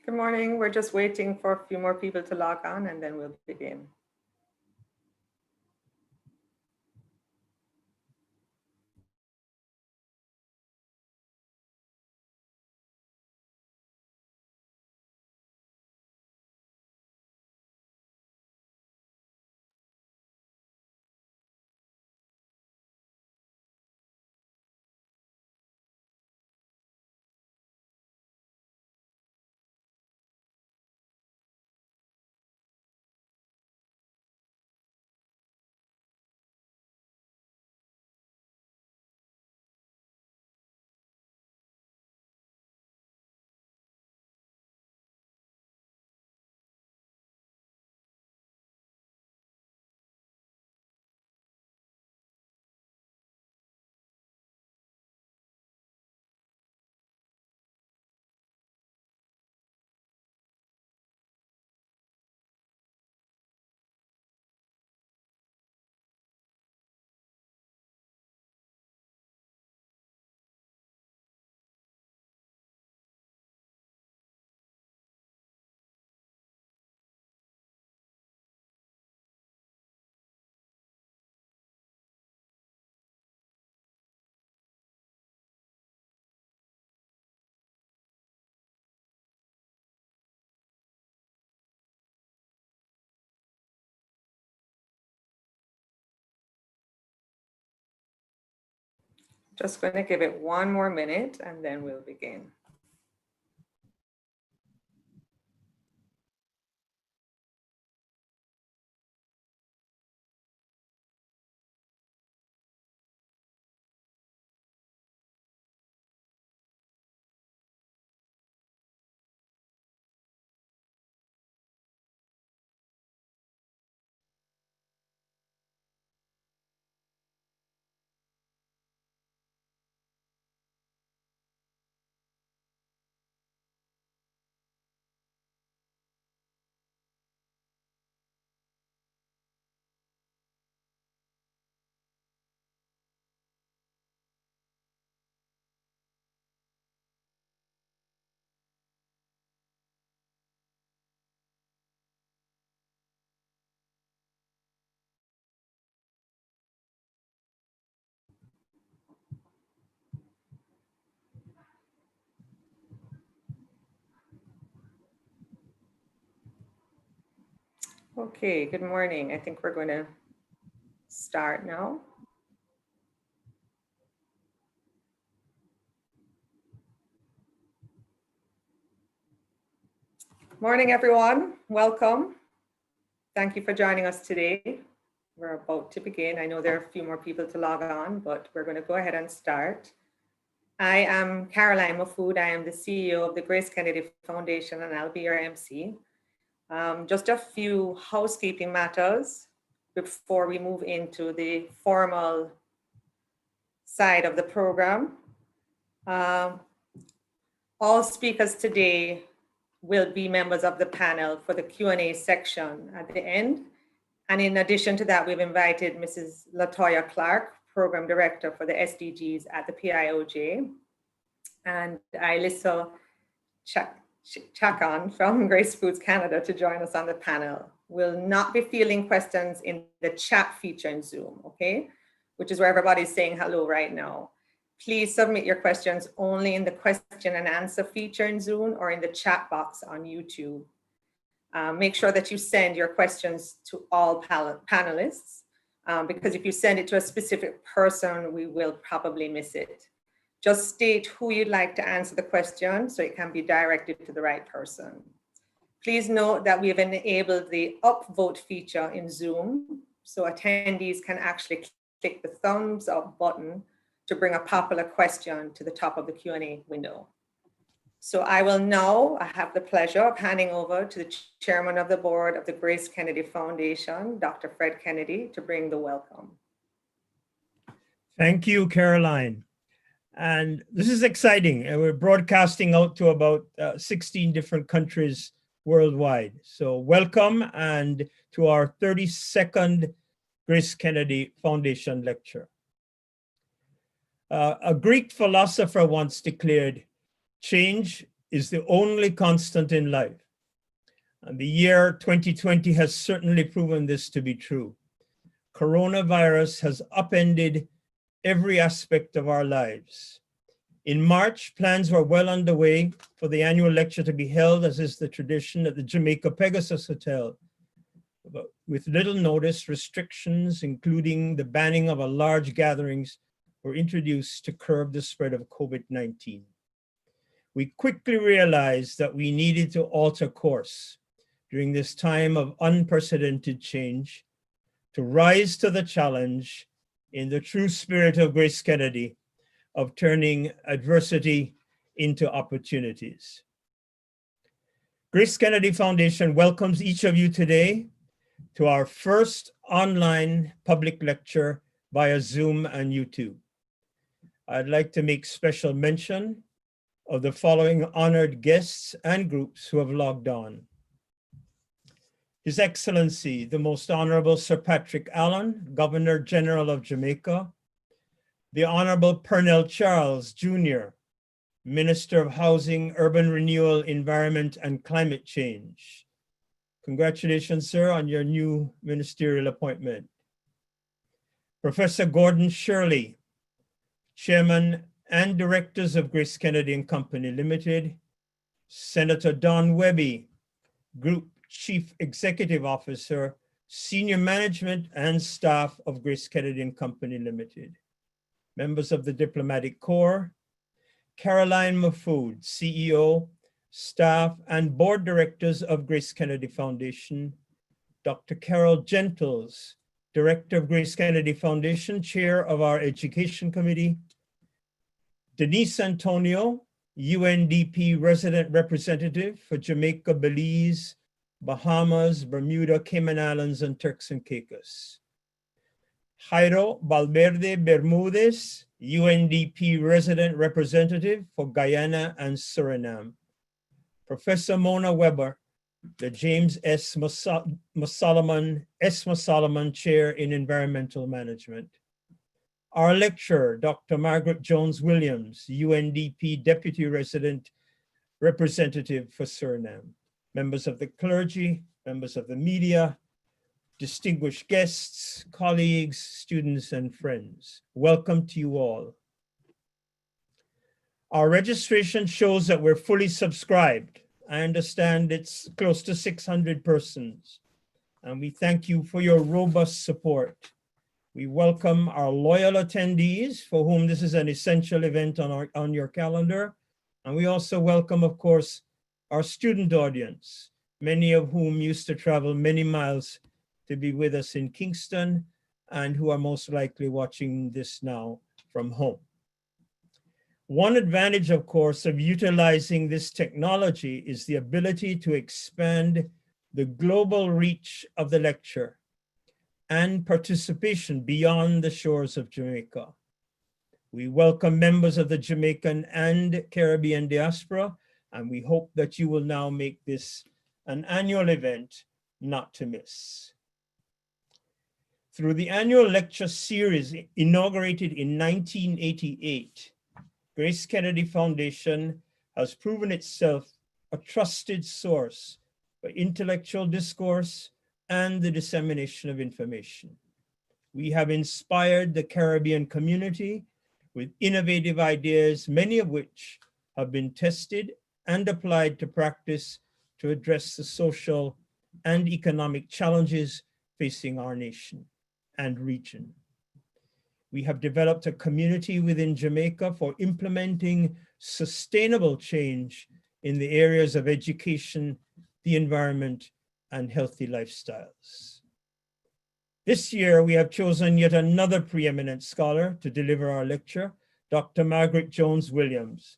Good morning. We're just waiting for a few more people to log on and then we'll begin. Just going to give it one more minute and then we'll begin. Okay, good morning. I think we're going to start now. Morning, everyone. Welcome. Thank you for joining us today. We're about to begin. I know there are a few more people to log on, but we're going to go ahead and start. I am Caroline Mahfood. I am the CEO of the GraceKennedy Foundation, and I'll be your MC. Just a few housekeeping matters before we move into the formal side of the program. All speakers today will be members of the panel for the Q&A section at the end. And in addition to that, we've invited Mrs. Latoya Clark, Program Director for the SDGs at the PIOJ, and Alyssa Chacon from Grace Foods Canada to join us on the panel. We'll not be fielding questions in the chat feature in Zoom, okay? Which is where everybody's saying hello right now. Please submit your questions only in the question and answer feature in Zoom or in the chat box on YouTube. Make sure that you send your questions to all panelists, because if you send it to a specific person, we will probably miss it. Just state who you'd like to answer the question so it can be directed to the right person. Please note that we have enabled the upvote feature in Zoom, so attendees can actually click the thumbs up button to bring a popular question to the top of the Q&A window. So I have the pleasure of handing over to the chairman of the board of the GraceKennedy Foundation, Dr. Fred Kennedy, to bring the welcome. Thank you, Caroline. And this is exciting. We're broadcasting out to about 16 different countries worldwide. So welcome and to our 32nd GraceKennedy Foundation lecture. A Greek philosopher once declared, change is the only constant in life. And the year 2020 has certainly proven this to be true. Coronavirus has upended every aspect of our lives. In March, plans were well underway for the annual lecture to be held, as is the tradition, at the Jamaica Pegasus Hotel. But with little notice, restrictions, including the banning of large gatherings, were introduced to curb the spread of COVID-19. We quickly realized that we needed to alter course during this time of unprecedented change, to rise to the challenge in the true spirit of GraceKennedy of turning adversity into opportunities. GraceKennedy Foundation welcomes each of you today to our first online public lecture via Zoom and YouTube. I'd like to make special mention of the following honored guests and groups who have logged on. His Excellency, the Most Honorable Sir Patrick Allen, Governor General of Jamaica, the Honorable Pernell Charles Jr., Minister of Housing, Urban Renewal, Environment, and Climate Change. Congratulations, sir, on your new ministerial appointment. Professor Gordon Shirley, Chairman and Directors of GraceKennedy and Company Limited, Senator Don Webby, Group Chief Executive Officer, Senior Management and Staff of GraceKennedy and Company Limited, members of the Diplomatic Corps, Caroline Mahfood, CEO, staff, and board directors of GraceKennedy Foundation, Dr. Carol Gentles, Director of GraceKennedy Foundation, Chair of our Education Committee, Denise Antonio, UNDP Resident Representative for Jamaica, Belize, Bahamas, Bermuda, Cayman Islands, and Turks and Caicos. Jairo Valverde Bermudez, UNDP Resident Representative for Guyana and Suriname. Professor Mona Weber, the James S. Solomon Chair in Environmental Management. Our lecturer, Dr. Margaret Jones Williams, UNDP Deputy Resident Representative for Suriname. Members of the clergy, members of the media, distinguished guests, colleagues, students, and friends. Welcome to you all. Our registration shows that we're fully subscribed. I understand it's close to 600 persons, and we thank you for your robust support. We welcome our loyal attendees for whom this is an essential event on your calendar. And we also welcome, of course, our student audience, many of whom used to travel many miles to be with us in Kingston and who are most likely watching this now from home. One advantage, of course, of utilizing this technology is the ability to expand the global reach of the lecture and participation beyond the shores of Jamaica. We welcome members of the Jamaican and Caribbean diaspora, and we hope that you will now make this an annual event not to miss. Through the annual lecture series inaugurated in 1988, GraceKennedy Foundation has proven itself a trusted source for intellectual discourse and the dissemination of information. We have inspired the Caribbean community with innovative ideas, many of which have been tested and applied to practice to address the social and economic challenges facing our nation and region. We have developed a community within Jamaica for implementing sustainable change in the areas of education, the environment, and healthy lifestyles. This year, we have chosen yet another preeminent scholar to deliver our lecture, Dr. Margaret Jones Williams,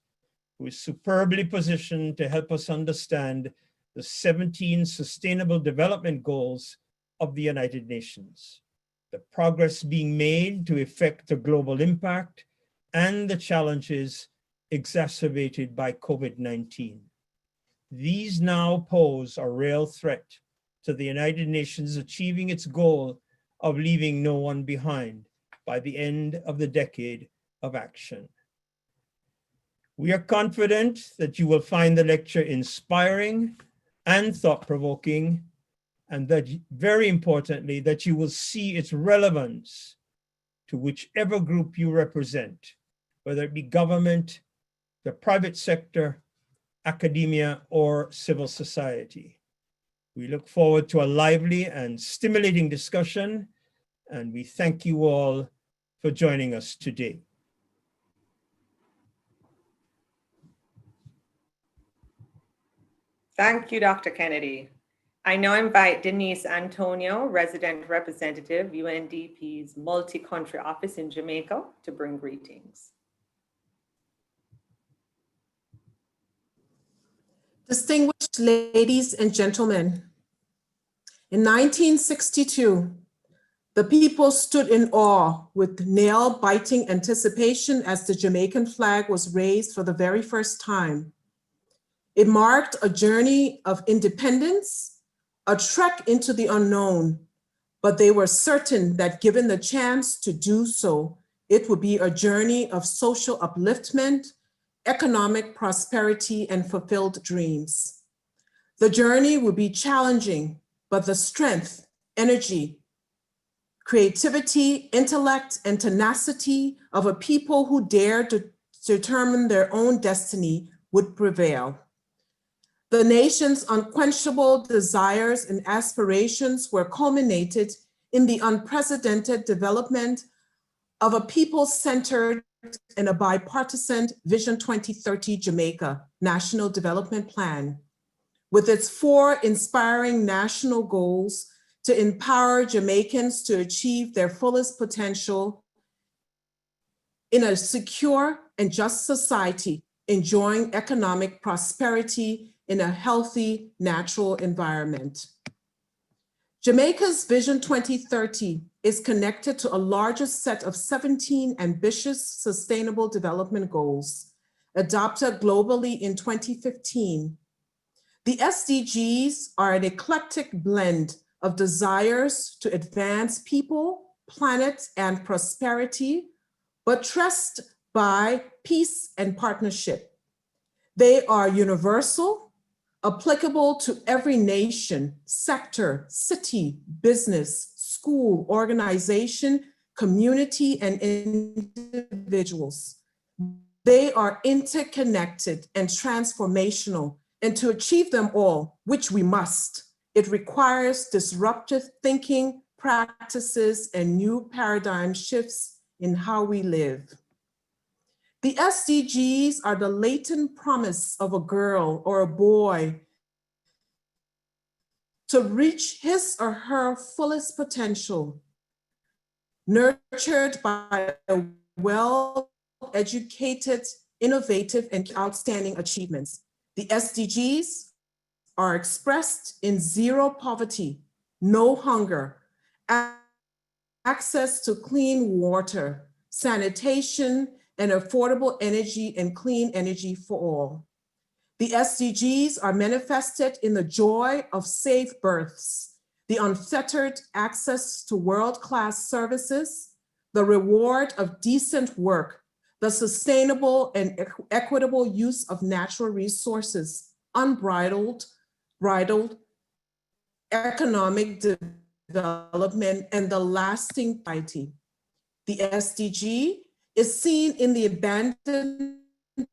who is superbly positioned to help us understand the 17 Sustainable Development Goals of the United Nations, the progress being made to effect a global impact, and the challenges exacerbated by COVID-19. These now pose a real threat to the United Nations achieving its goal of leaving no one behind by the end of the decade of action. We are confident that you will find the lecture inspiring and thought-provoking, and that, very importantly, that you will see its relevance to whichever group you represent, whether it be government, the private sector, academia, or civil society. We look forward to a lively and stimulating discussion, and we thank you all for joining us today. Thank you, Dr. Kennedy. I now invite Denise Antonio, Resident Representative, UNDP's multi-country office in Jamaica, to bring greetings. Distinguished ladies and gentlemen, in 1962, the people stood in awe with nail-biting anticipation as the Jamaican flag was raised for the very first time. It marked a journey of independence, a trek into the unknown, but they were certain that given the chance to do so, it would be a journey of social upliftment, economic prosperity, and fulfilled dreams. The journey would be challenging, but the strength, energy, creativity, intellect, and tenacity of a people who dared to determine their own destiny would prevail. The nation's unquenchable desires and aspirations were culminated in the unprecedented development of a people-centered and a bipartisan Vision 2030 Jamaica National Development Plan, with its 4 inspiring national goals to empower Jamaicans to achieve their fullest potential in a secure and just society, enjoying economic prosperity in a healthy, natural environment. Jamaica's Vision 2030 is connected to a larger set of 17 ambitious sustainable development goals adopted globally in 2015. The SDGs are an eclectic blend of desires to advance people, planet, and prosperity, buttressed by peace and partnership. They are universal, applicable to every nation, sector, city, business, school, organization, community, and individuals. They are interconnected and transformational, and to achieve them all, which we must, it requires disruptive thinking, practices, and new paradigm shifts in how we live. The SDGs are the latent promise of a girl or a boy to reach his or her fullest potential, nurtured by a well-educated, innovative, and outstanding achievements. The SDGs are expressed in zero poverty, no hunger, access to clean water, sanitation, and affordable energy and clean energy for all. The SDGs are manifested in the joy of safe births, the unfettered access to world-class services, the reward of decent work, the sustainable and equitable use of natural resources, unbridled economic development, and the lasting piety. The SDG is seen in the abandoned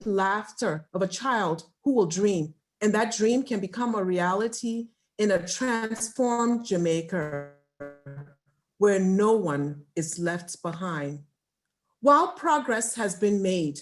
laughter of a child who will dream, and that dream can become a reality in a transformed Jamaica where no one is left behind. While progress has been made,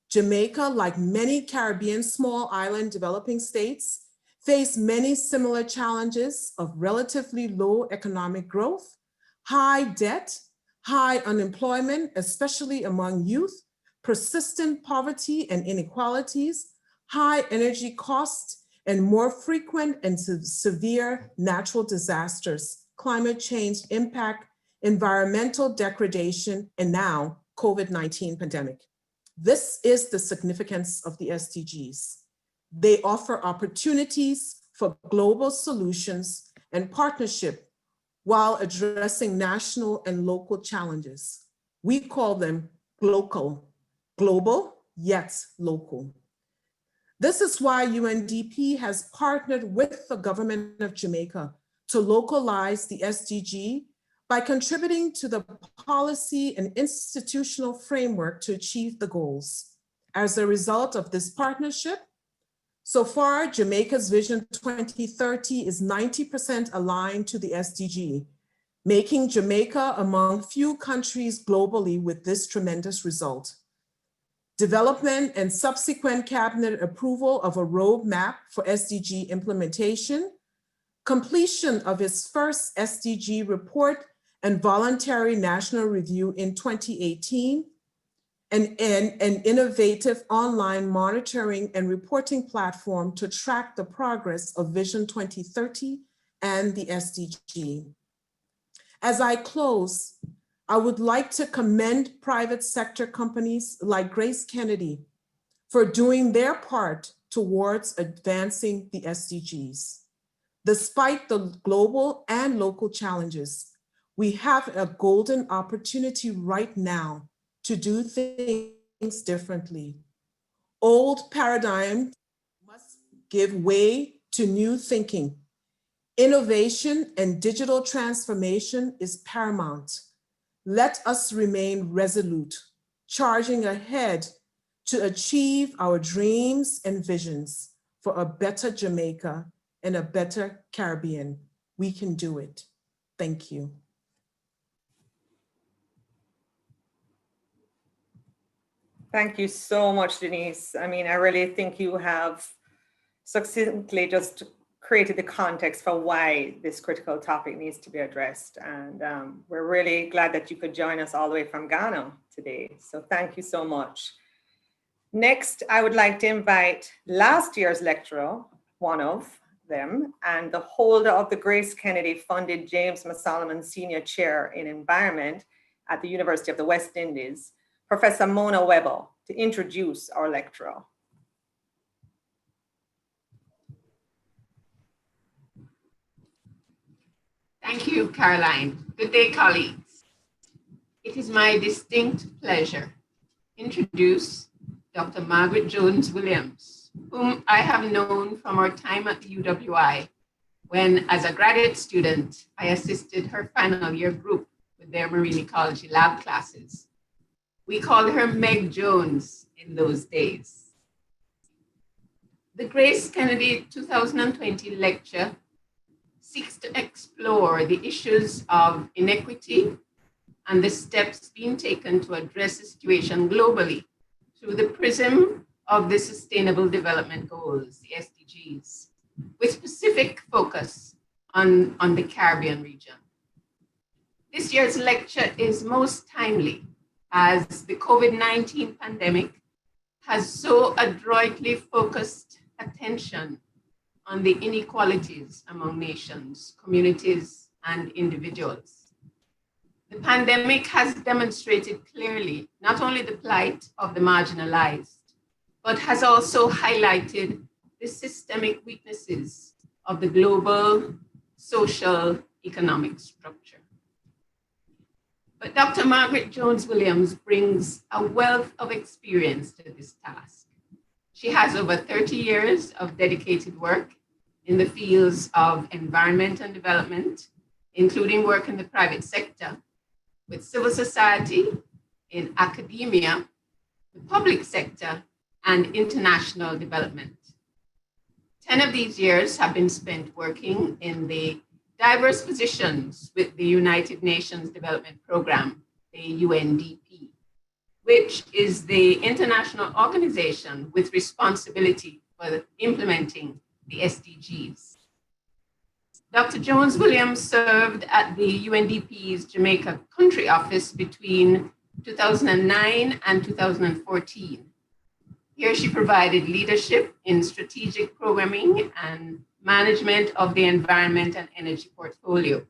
Jamaica, like many Caribbean small island developing states, face many similar challenges of relatively low economic growth, high debt, high unemployment, especially among youth, persistent poverty and inequalities, high energy costs, and more frequent and severe natural disasters, climate change impact, environmental degradation, and now COVID-19 pandemic. This is the significance of the SDGs. They offer opportunities for global solutions and partnership while addressing national and local challenges. We call them global, yet local. This is why UNDP has partnered with the government of Jamaica to localize the SDG by contributing to the policy and institutional framework to achieve the goals. As a result of this partnership, so far, Jamaica's Vision 2030 is 90% aligned to the SDG, making Jamaica among few countries globally with this tremendous result. Development and subsequent cabinet approval of a roadmap for SDG implementation, completion of its first SDG report and voluntary national review in 2018, and an innovative online monitoring and reporting platform to track the progress of Vision 2030 and the SDG. As I close, I would like to commend private sector companies like GraceKennedy for doing their part towards advancing the SDGs. Despite the global and local challenges, we have a golden opportunity right now to do things differently. Old paradigms must give way to new thinking. Innovation and digital transformation is paramount. Let us remain resolute, charging ahead to achieve our dreams and visions for a better Jamaica and a better Caribbean. We can do it. Thank you. Thank you so much, Denise. I mean, I really think you have succinctly just created the context for why this critical topic needs to be addressed. And we're really glad that you could join us all the way from Ghana today. So thank you so much. Next, I would like to invite last year's lecturer, one of them, and the holder of the GraceKennedy funded James Solomon Senior Chair in Environment at the University of the West Indies, Professor Mona Weber, to introduce our lecturer. Thank you, Caroline. Good day, colleagues. It is my distinct pleasure to introduce Dr. Margaret Jones Williams, whom I have known from our time at the UWI, when as a graduate student, I assisted her final year group with their marine ecology lab classes. We called her Meg Jones in those days. The GraceKennedy 2020 lecture seeks to explore the issues of inequity and the steps being taken to address the situation globally through the prism of the Sustainable Development Goals, the SDGs, with specific focus on the Caribbean region. This year's lecture is most timely as the COVID-19 pandemic has so adroitly focused attention on the inequalities among nations, communities, and individuals. The pandemic has demonstrated clearly not only the plight of the marginalized, but has also highlighted the systemic weaknesses of the global social economic structure. But Dr. Margaret Jones Williams brings a wealth of experience to this task. She has over 30 years of dedicated work in the fields of environment and development, including work in the private sector, with civil society, in academia, the public sector, and international development. 10 of these years have been spent working in the diverse positions with the United Nations Development Programme, the UNDP, which is the international organization with responsibility for implementing the SDGs. Dr. Jones Williams served at the UNDP's Jamaica Country Office between 2009 and 2014. Here she provided leadership in strategic programming and management of the environment and energy portfolio.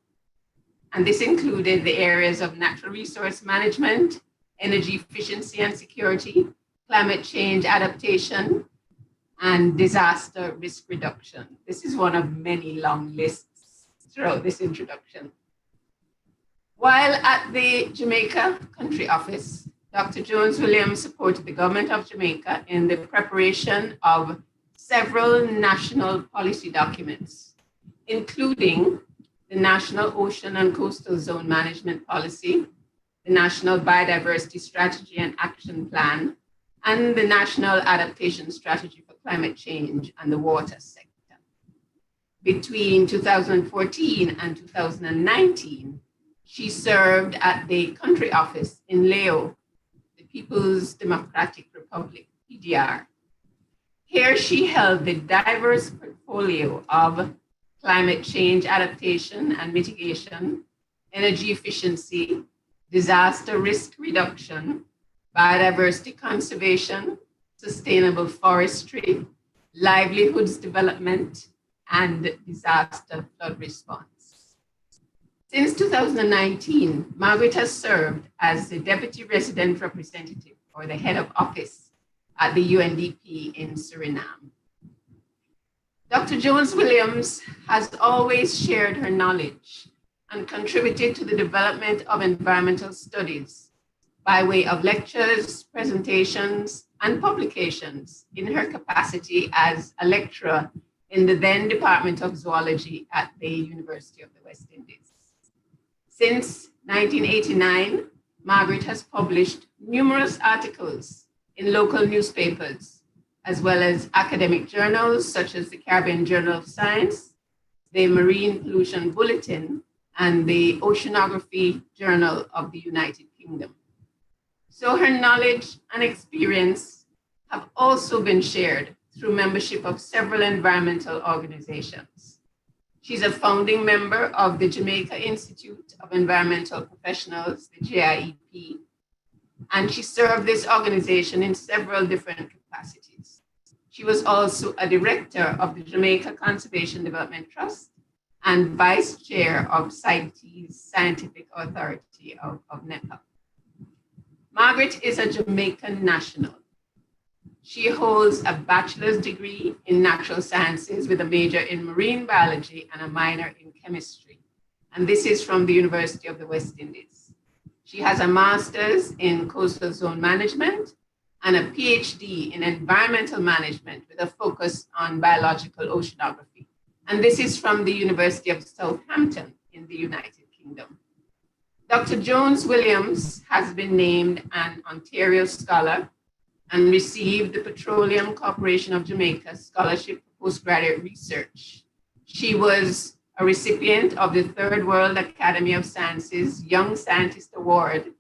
And this included the areas of natural resource management, energy efficiency and security, climate change adaptation, and disaster risk reduction. This is one of many long lists throughout this introduction. While at the Jamaica Country Office, Dr. Jones Williams supported the government of Jamaica in the preparation of several national policy documents, including the National Ocean and Coastal Zone Management Policy, the National Biodiversity Strategy and Action Plan, and the National Adaptation Strategy for Climate Change and the Water Sector. Between 2014 and 2019, she served at the country office in Leo, the People's Democratic Republic, PDR. Here she held the diverse portfolio of climate change adaptation and mitigation, energy efficiency, disaster risk reduction, biodiversity conservation, sustainable forestry, livelihoods development, and disaster flood response. Since 2019, Margaret has served as the Deputy Resident Representative, or the head of office, at the UNDP in Suriname. Dr. Jones Williams has always shared her knowledge and contributed to the development of environmental studies by way of lectures, presentations, and publications in her capacity as a lecturer in the then Department of Zoology at the University of the West Indies. Since 1989, Margaret has published numerous articles in local newspapers, as well as academic journals such as the Caribbean Journal of Science, the Marine Pollution Bulletin, and the Oceanography Journal of the United Kingdom. So her knowledge and experience have also been shared through membership of several environmental organizations. She's a founding member of the Jamaica Institute of Environmental Professionals, the JIEP, and she served this organization in several different capacities. She was also a director of the Jamaica Conservation Development Trust and vice chair of CITES Scientific Authority of NEPA. Margaret is a Jamaican national. She holds a bachelor's degree in natural sciences with a major in marine biology and a minor in chemistry. And this is from the University of the West Indies. She has a master's in coastal zone management and a PhD in environmental management with a focus on biological oceanography. And this is from the University of Southampton in the United Kingdom. Dr. Jones Williams has been named an Ontario Scholar and received the Petroleum Corporation of Jamaica Scholarship for Postgraduate Research. She was a recipient of the Third World Academy of Sciences Young Scientist Award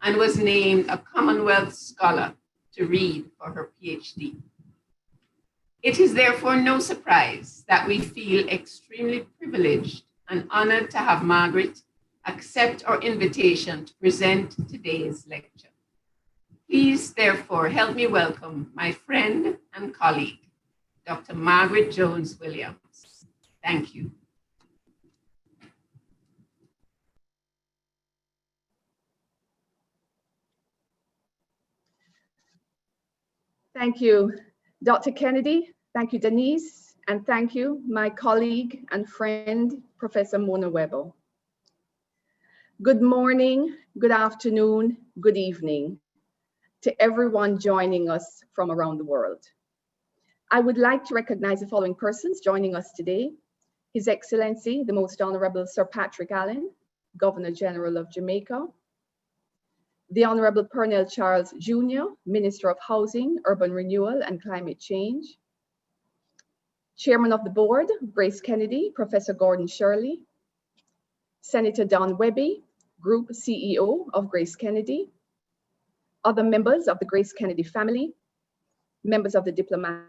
and was named a Commonwealth Scholar to read for her PhD. It is therefore no surprise that we feel extremely privileged and honored to have Margaret accept our invitation to present today's lecture. Please, therefore, help me welcome my friend and colleague, Dr. Margaret Jones Williams. Thank you. Thank you, Dr. Kennedy. Thank you, Denise. And thank you, my colleague and friend, Professor Mona Webber. Good morning, good afternoon, good evening to everyone joining us from around the world. I would like to recognize the following persons joining us today. His Excellency, the Most Honorable Sir Patrick Allen, Governor General of Jamaica. The Honorable Pernell Charles Jr., Minister of Housing, Urban Renewal and Climate Change. Chairman of the Board, GraceKennedy, Professor Gordon Shirley. Senator Don Webby, Group CEO of GraceKennedy. Other members of the GraceKennedy family, members of the Diplomatic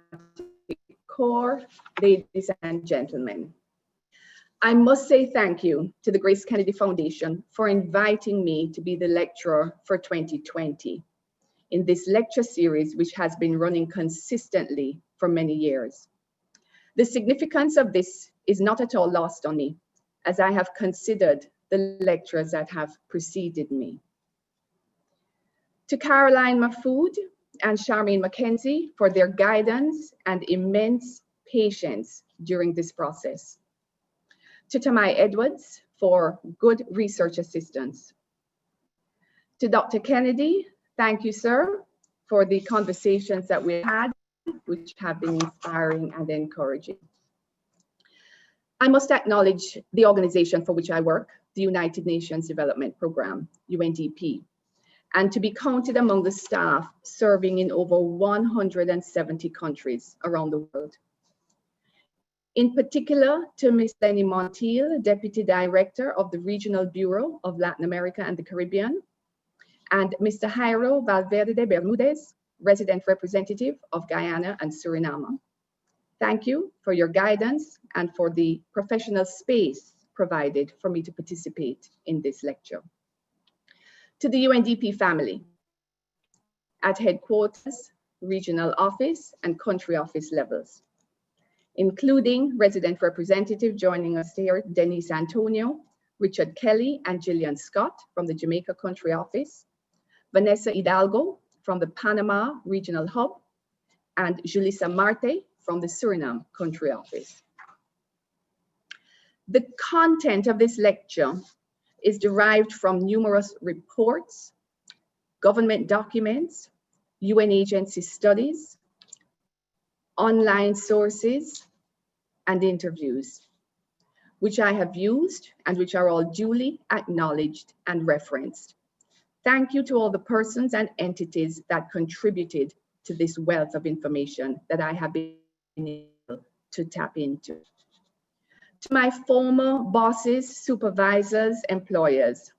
Corps, ladies and gentlemen. I must say thank you to the GraceKennedy Foundation for inviting me to be the lecturer for 2020 in this lecture series, which has been running consistently for many years. The significance of this is not at all lost on me, as I have considered the lecturers that have preceded me. To Caroline Mahfood and Charmaine McKenzie for their guidance and immense patience during this process. To Tamai Edwards for good research assistance. To Dr. Kennedy Thank you, sir, for the conversations that we had, which have been inspiring and encouraging. I must acknowledge the organization for which I work, the United Nations Development Programme, UNDP, and to be counted among the staff serving in over 170 countries around the world. In particular, to Ms. Lenny Montiel, Deputy Director of the Regional Bureau of Latin America and the Caribbean, and Mr. Jairo Valverde Bermudez, Resident Representative of Guyana and Suriname. Thank you for your guidance and for the professional space provided for me to participate in this lecture. To the UNDP family, at headquarters, regional office, and country office levels, including resident representative joining us here, Denise Antonio, Richard Kelly, and Gillian Scott from the Jamaica country office, Vanessa Hidalgo from the Panama regional hub, and Julissa Marte from the Suriname country office. The content of this lecture is derived from numerous reports, government documents, UN agency studies, online sources, and interviews, which I have used and which are all duly acknowledged and referenced. Thank you to all the persons and entities that contributed to this wealth of information that I have been able to tap into. To my former bosses, supervisors, employers,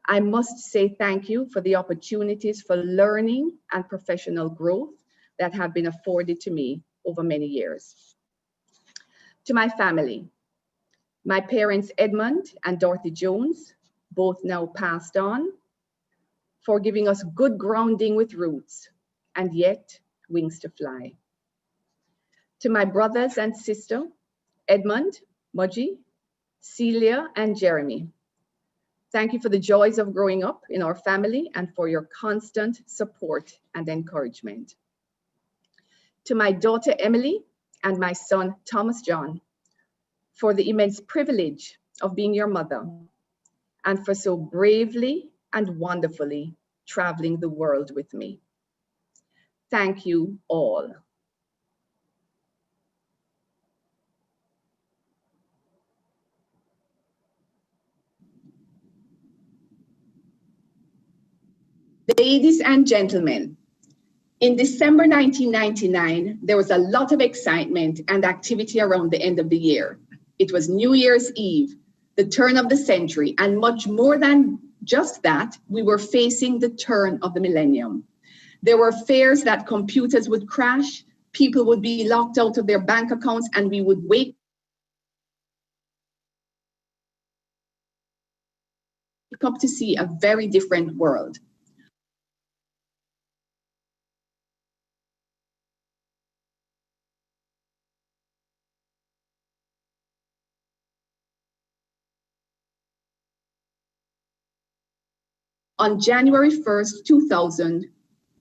I must say thank you for the opportunities for learning and professional growth that have been afforded to me over many years. To my family, my parents Edmund and Dorothy Jones, both now passed on, for giving us good grounding with roots and yet wings to fly. To my brothers and sister, Edmund, Mudgy, Celia, and Jeremy, thank you for the joys of growing up in our family and for your constant support and encouragement. To my daughter, Emily, and my son, Thomas John, for the immense privilege of being your mother and for so bravely and wonderfully traveling the world with me. Thank you all. Ladies and gentlemen, in December 1999, there was a lot of excitement and activity around the end of the year. It was New Year's Eve, the turn of the century, and much more than just that, we were facing the turn of the millennium. There were fears that computers would crash, people would be locked out of their bank accounts, and we would wake up to see a very different world. On January 1st, 2000,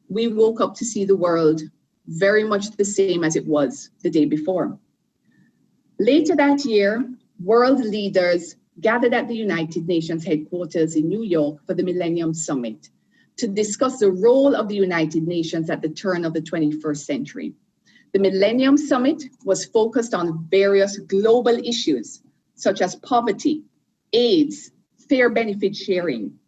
we woke up to see the world very much the same as it was the day before. Later that year, world leaders gathered at the United Nations headquarters in New York for the Millennium Summit to discuss the role of the United Nations at the turn of the 21st century. The Millennium Summit was focused on various global issues such as poverty, AIDS, fair benefit sharing.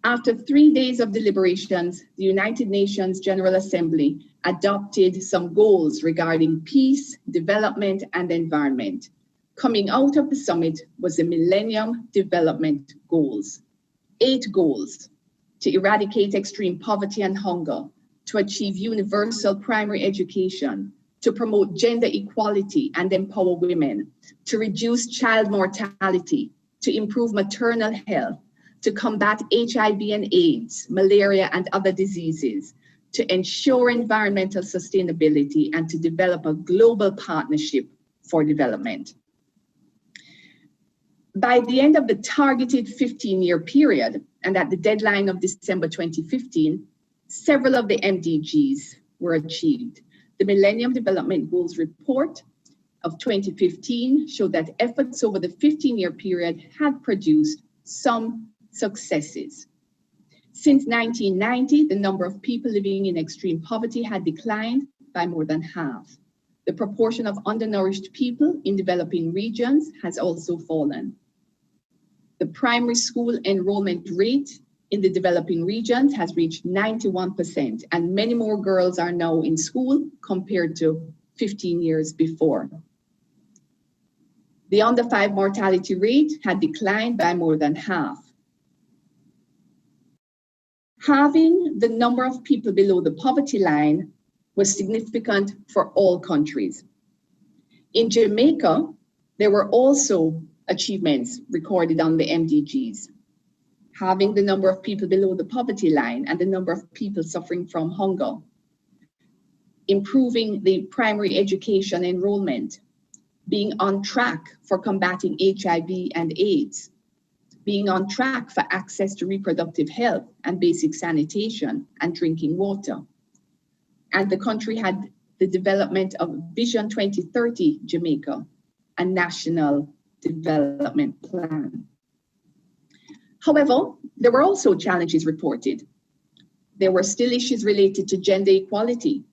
After 3 days of deliberations, the United Nations General Assembly adopted some goals regarding peace, development, and environment. Coming out of the summit was the Millennium Development Goals. 8 goals: to eradicate extreme poverty and hunger, to achieve universal primary education, to promote gender equality and empower women, to reduce child mortality, to improve maternal health, to combat HIV and AIDS, malaria, and other diseases, to ensure environmental sustainability, and to develop a global partnership for development. By the end of the targeted 15-year period, and at the deadline of December 2015, several of the MDGs were achieved. The Millennium Development Goals report of 2015 showed that efforts over the 15-year period had produced some successes. Since 1990, the number of people living in extreme poverty had declined by more than half. The proportion of undernourished people in developing regions has also fallen. The primary school enrollment rate in the developing regions has reached 91%, and many more girls are now in school compared to 15 years before. The under 5 mortality rate had declined by more than half. Halving the number of people below the poverty line was significant for all countries. In Jamaica, there were also achievements recorded on the MDGs. Halving the number of people below the poverty line and the number of people suffering from hunger. Improving the primary education enrollment. Being on track for combating HIV and AIDS. Being on track for access to reproductive health and basic sanitation and drinking water. And the country had the development of Vision 2030 Jamaica, a national development plan. However, there were also challenges reported. There were still issues related to gender equality,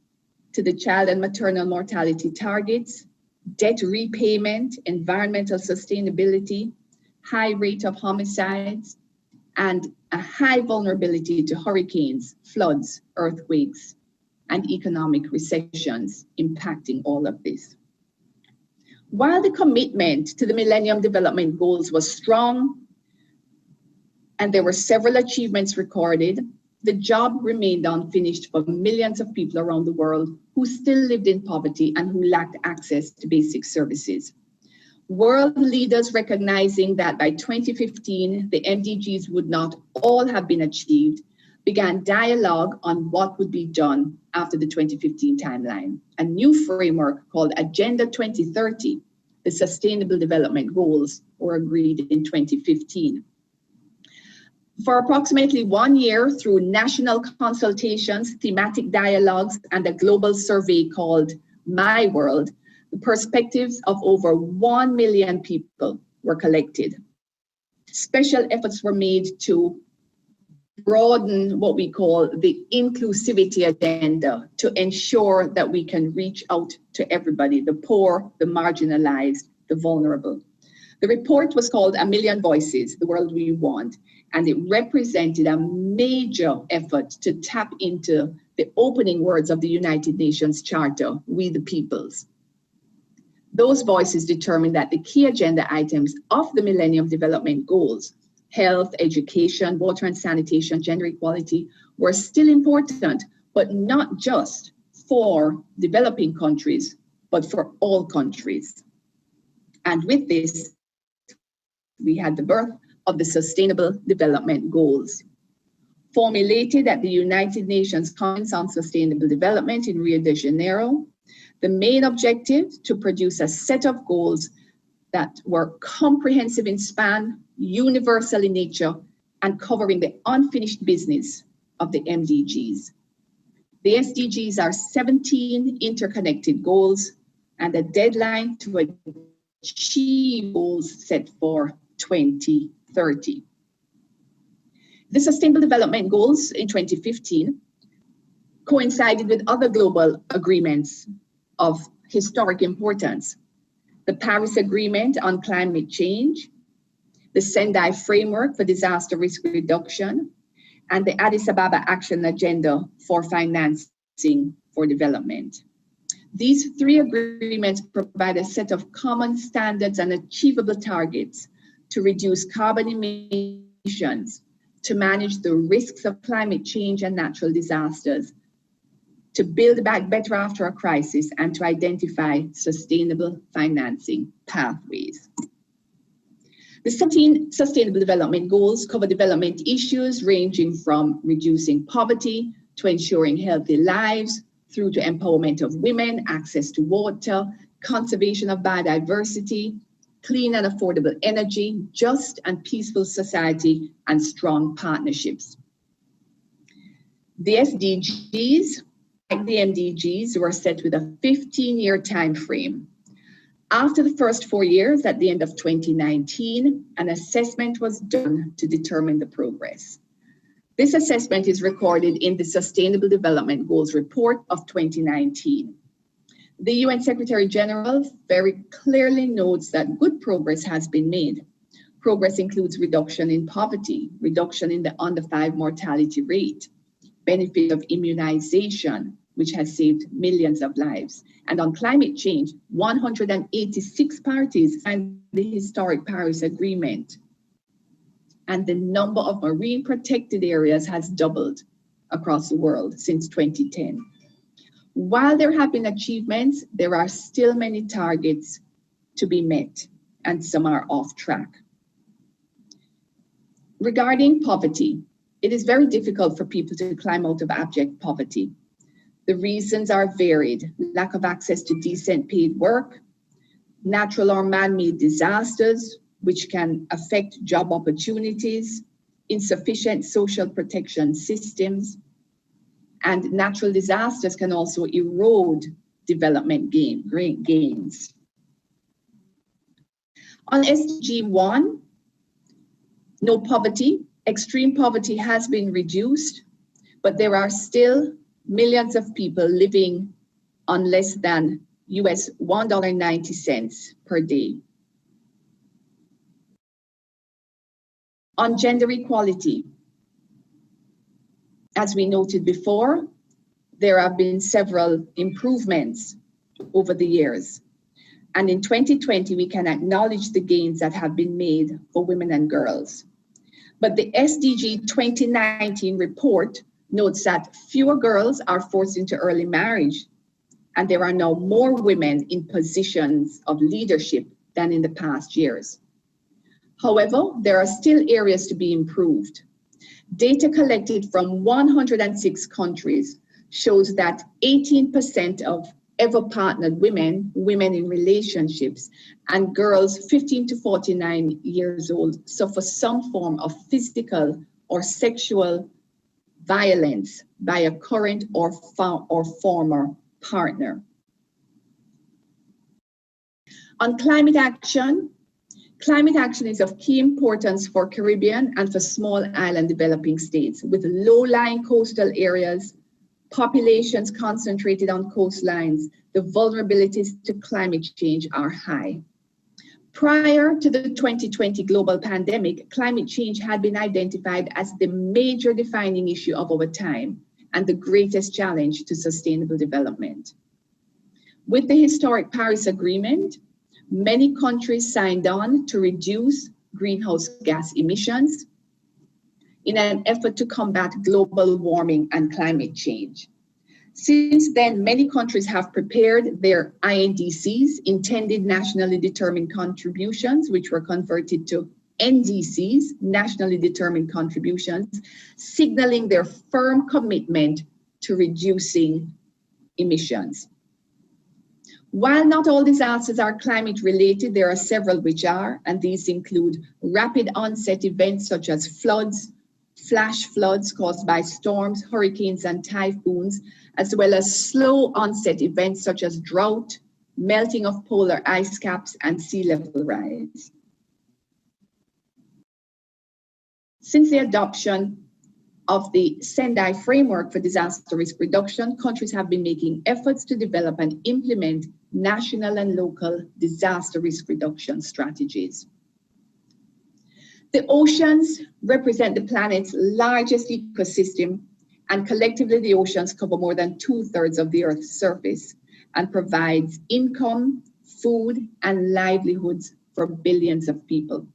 to the child and maternal mortality targets, debt repayment, environmental sustainability, high rate of homicides, and a high vulnerability to hurricanes, floods, earthquakes, and economic recessions impacting all of this. While the commitment to the Millennium Development Goals was strong, and there were several achievements recorded, the job remained unfinished for millions of people around the world who still lived in poverty and who lacked access to basic services. World leaders recognizing that by 2015, the MDGs would not all have been achieved, began dialogue on what would be done after the 2015 timeline. A new framework called Agenda 2030, the Sustainable Development Goals, were agreed in 2015. For approximately 1 year, through national consultations, thematic dialogues, and a global survey called My World, the perspectives of over 1 million people were collected. Special efforts were made to broaden what we call the inclusivity agenda to ensure that we can reach out to everybody, the poor, the marginalized, the vulnerable. The report was called A Million Voices, the World We Want, and it represented a major effort to tap into the opening words of the United Nations Charter, We the Peoples. Those voices determined that the key agenda items of the Millennium Development Goals, health, education, water and sanitation, gender equality, were still important, but not just for developing countries, but for all countries. And with this, we had the birth of the Sustainable Development Goals. Formulated at the United Nations Conference on Sustainable Development in Rio de Janeiro, the main objective to produce a set of goals that were comprehensive in span, universal in nature, and covering the unfinished business of the MDGs. The SDGs are 17 interconnected goals and a deadline to achieve goals set for 2030. The Sustainable Development Goals in 2015 coincided with other global agreements of historic importance. The Paris Agreement on Climate Change, the Sendai Framework for Disaster Risk Reduction, and the Addis Ababa Action Agenda for Financing for Development. These three agreements provide a set of common standards and achievable targets to reduce carbon emissions, to manage the risks of climate change and natural disasters, to build back better after a crisis, and to identify sustainable financing pathways. The 17 Sustainable Development Goals cover development issues ranging from reducing poverty to ensuring healthy lives, through to empowerment of women, access to water, conservation of biodiversity, clean and affordable energy, just and peaceful society, and strong partnerships. The SDGs, like the MDGs, were set with a 15-year time frame. After the first 4 years, at the end of 2019, an assessment was done to determine the progress. This assessment is recorded in the Sustainable Development Goals Report of 2019. The UN Secretary General very clearly notes that good progress has been made. Progress includes reduction in poverty, reduction in the under 5 mortality rate, benefit of immunization, which has saved millions of lives. And on climate change, 186 parties signed the historic Paris Agreement. And the number of marine protected areas has doubled across the world since 2010. While there have been achievements, there are still many targets to be met, and some are off track. Regarding poverty, it is very difficult for people to climb out of abject poverty. The reasons are varied: lack of access to decent paid work, natural or man-made disasters, which can affect job opportunities, insufficient social protection systems, and natural disasters can also erode development gains. On SDG 1, no poverty, extreme poverty has been reduced, but there are still millions of people living on less than US $1.90 per day. On gender equality, as we noted before, there have been several improvements over the years. And in 2020, we can acknowledge the gains that have been made for women and girls. But the SDG 2019 report notes that fewer girls are forced into early marriage, and there are now more women in positions of leadership than in the past years. However, there are still areas to be improved. Data collected from 106 countries shows that 18% of ever partnered women in relationships, and girls 15 to 49 years old suffer some form of physical or sexual violence by a current or former partner. On climate action is of key importance for Caribbean and for small island developing states with low-lying coastal areas, populations concentrated on coastlines. The vulnerabilities to climate change are high. Prior to the 2020 global pandemic, climate change had been identified as the major defining issue of our time and the greatest challenge to sustainable development. With the historic Paris Agreement, many countries signed on to reduce greenhouse gas emissions in an effort to combat global warming and climate change. Since then, many countries have prepared their INDCs, intended nationally determined contributions, which were converted to NDCs, nationally determined contributions, signaling their firm commitment to reducing emissions. While not all disasters are climate related, there are several which are, and these include rapid onset events such as floods, flash floods caused by storms, hurricanes, and typhoons, as well as slow onset events such as drought, melting of polar ice caps, and sea level rise. Since the adoption of the Sendai framework for disaster risk reduction, countries have been making efforts to develop and implement national and local disaster risk reduction strategies. The oceans represent the planet's largest ecosystem, and collectively the oceans cover more than 2/3 of the Earth's surface and provides income, food, and livelihoods for billions of people.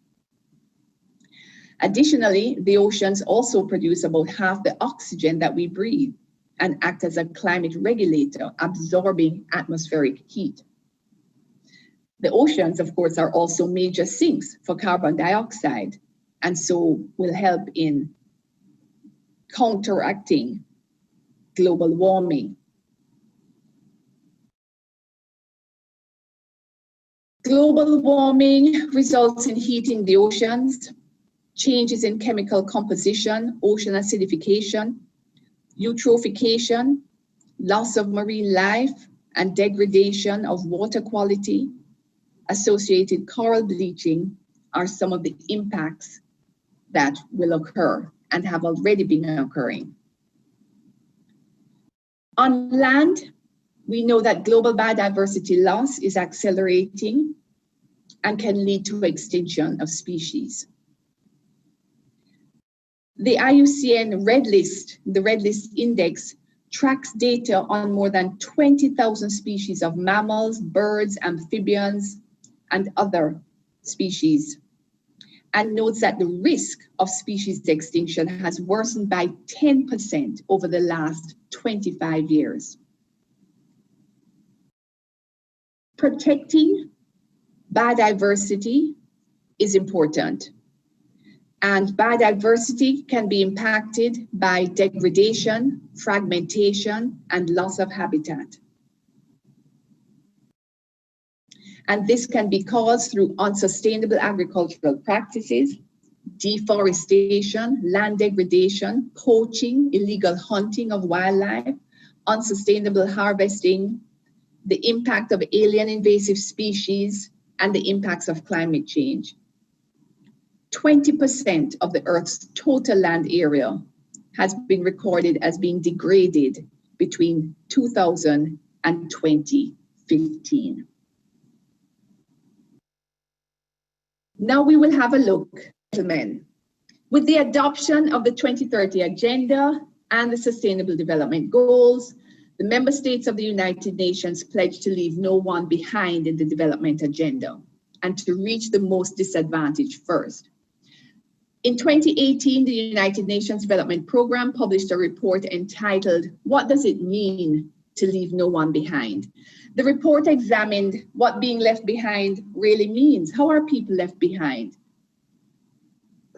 Additionally, the oceans also produce about half the oxygen that we breathe and act as a climate regulator, absorbing atmospheric heat. The oceans, of course, are also major sinks for carbon dioxide, and so will help in counteracting global warming. Global warming results in heating the oceans, changes in chemical composition, ocean acidification, eutrophication, loss of marine life, and degradation of water quality. Associated coral bleaching are some of the impacts that will occur and have already been occurring. On land, we know that global biodiversity loss is accelerating and can lead to extinction of species. The IUCN Red List, the Red List Index, tracks data on more than 20,000 species of mammals, birds, amphibians, and other species, and notes that the risk of species extinction has worsened by 10% over the last 25 years. Protecting biodiversity is important, and biodiversity can be impacted by degradation, fragmentation, and loss of habitat. And this can be caused through unsustainable agricultural practices, deforestation, land degradation, poaching, illegal hunting of wildlife, unsustainable harvesting, the impact of alien invasive species, and the impacts of climate change. 20% of the Earth's total land area has been recorded as being degraded between 2000 and 2015. Now we will have a look, gentlemen. With the adoption of the 2030 Agenda and the Sustainable Development Goals, the member states of the United Nations pledged to leave no one behind in the development agenda and to reach the most disadvantaged first. In 2018, the United Nations Development Programme published a report entitled, "What Does It Mean to Leave No One Behind?" The report examined what being left behind really means. How are people left behind?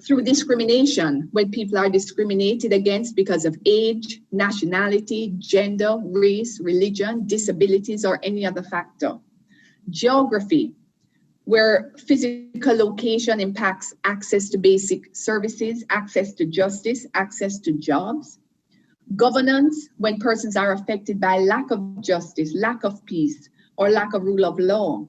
Through discrimination, when people are discriminated against because of age, nationality, gender, race, religion, disabilities, or any other factor. Geography, where physical location impacts access to basic services, access to justice, access to jobs. Governance, when persons are affected by lack of justice, lack of peace, or lack of rule of law.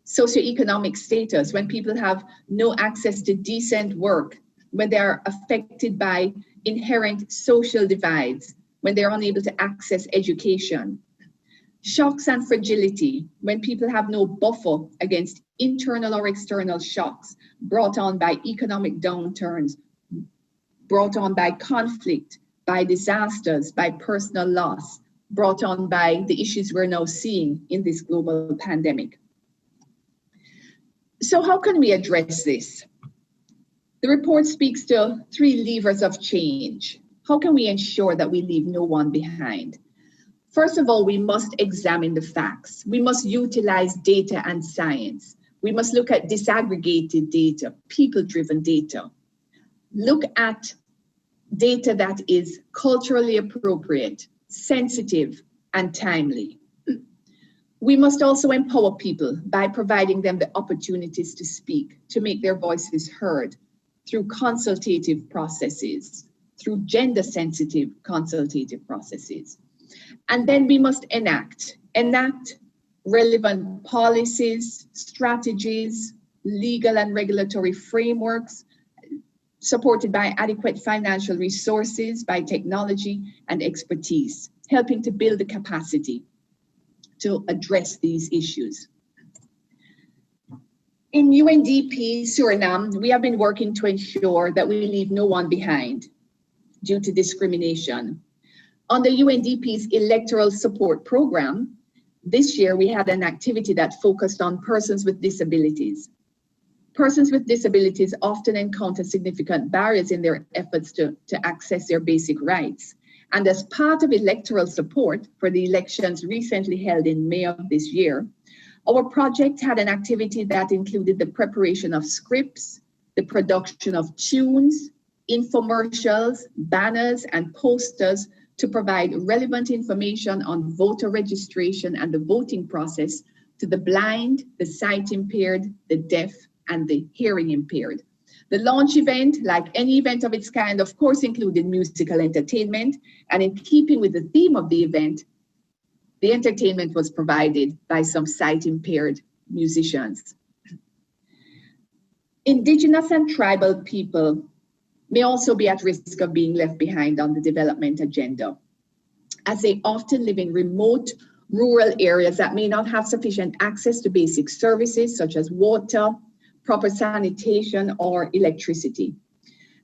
Socioeconomic status, when people have no access to decent work, when they are affected by inherent social divides, when they're unable to access education. Shocks and fragility, when people have no buffer against internal or external shocks brought on by economic downturns, brought on by conflict, by disasters, by personal loss, brought on by the issues we're now seeing in this global pandemic. So how can we address this? The report speaks to 3 levers of change. How can we ensure that we leave no one behind? First of all, we must examine the facts. We must utilize data and science. We must look at disaggregated data, people-driven data. Look at data that is culturally appropriate, sensitive, and timely. We must also empower people by providing them the opportunities to speak, to make their voices heard through consultative processes, through gender-sensitive consultative processes. And then we must enact relevant policies, strategies, legal and regulatory frameworks, supported by adequate financial resources, by technology and expertise, helping to build the capacity to address these issues. In UNDP Suriname, we have been working to ensure that we leave no one behind due to discrimination. Under UNDP's electoral support program, this year we had an activity that focused on persons with disabilities. Persons with disabilities often encounter significant barriers in their efforts to access their basic rights. And as part of electoral support for the elections recently held in May of this year, our project had an activity that included the preparation of scripts, the production of tunes, infomercials, banners, and posters to provide relevant information on voter registration and the voting process to the blind, the sight impaired, the deaf, and the hearing impaired. The launch event, like any event of its kind, of course, included musical entertainment, and in keeping with the theme of the event, the entertainment was provided by some sight-impaired musicians. Indigenous and tribal people may also be at risk of being left behind on the development agenda, as they often live in remote rural areas that may not have sufficient access to basic services such as water, proper sanitation, or electricity.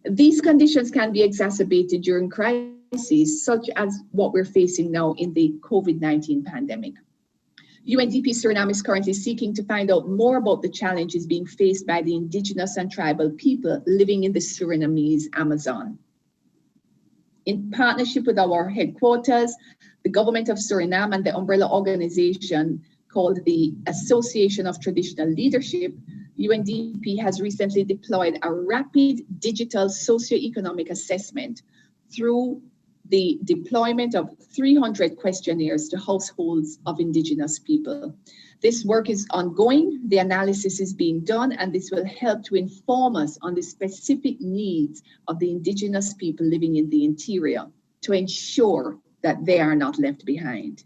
These conditions can be exacerbated during crises such as what we're facing now in the COVID-19 pandemic. UNDP Suriname is currently seeking to find out more about the challenges being faced by the indigenous and tribal people living in the Surinamese Amazon. In partnership with our headquarters, the government of Suriname, and the umbrella organization called the Association of Traditional Leadership, UNDP has recently deployed a rapid digital socioeconomic assessment through the deployment of 300 questionnaires to households of indigenous people. This work is ongoing, the analysis is being done, and this will help to inform us on the specific needs of the indigenous people living in the interior to ensure that they are not left behind.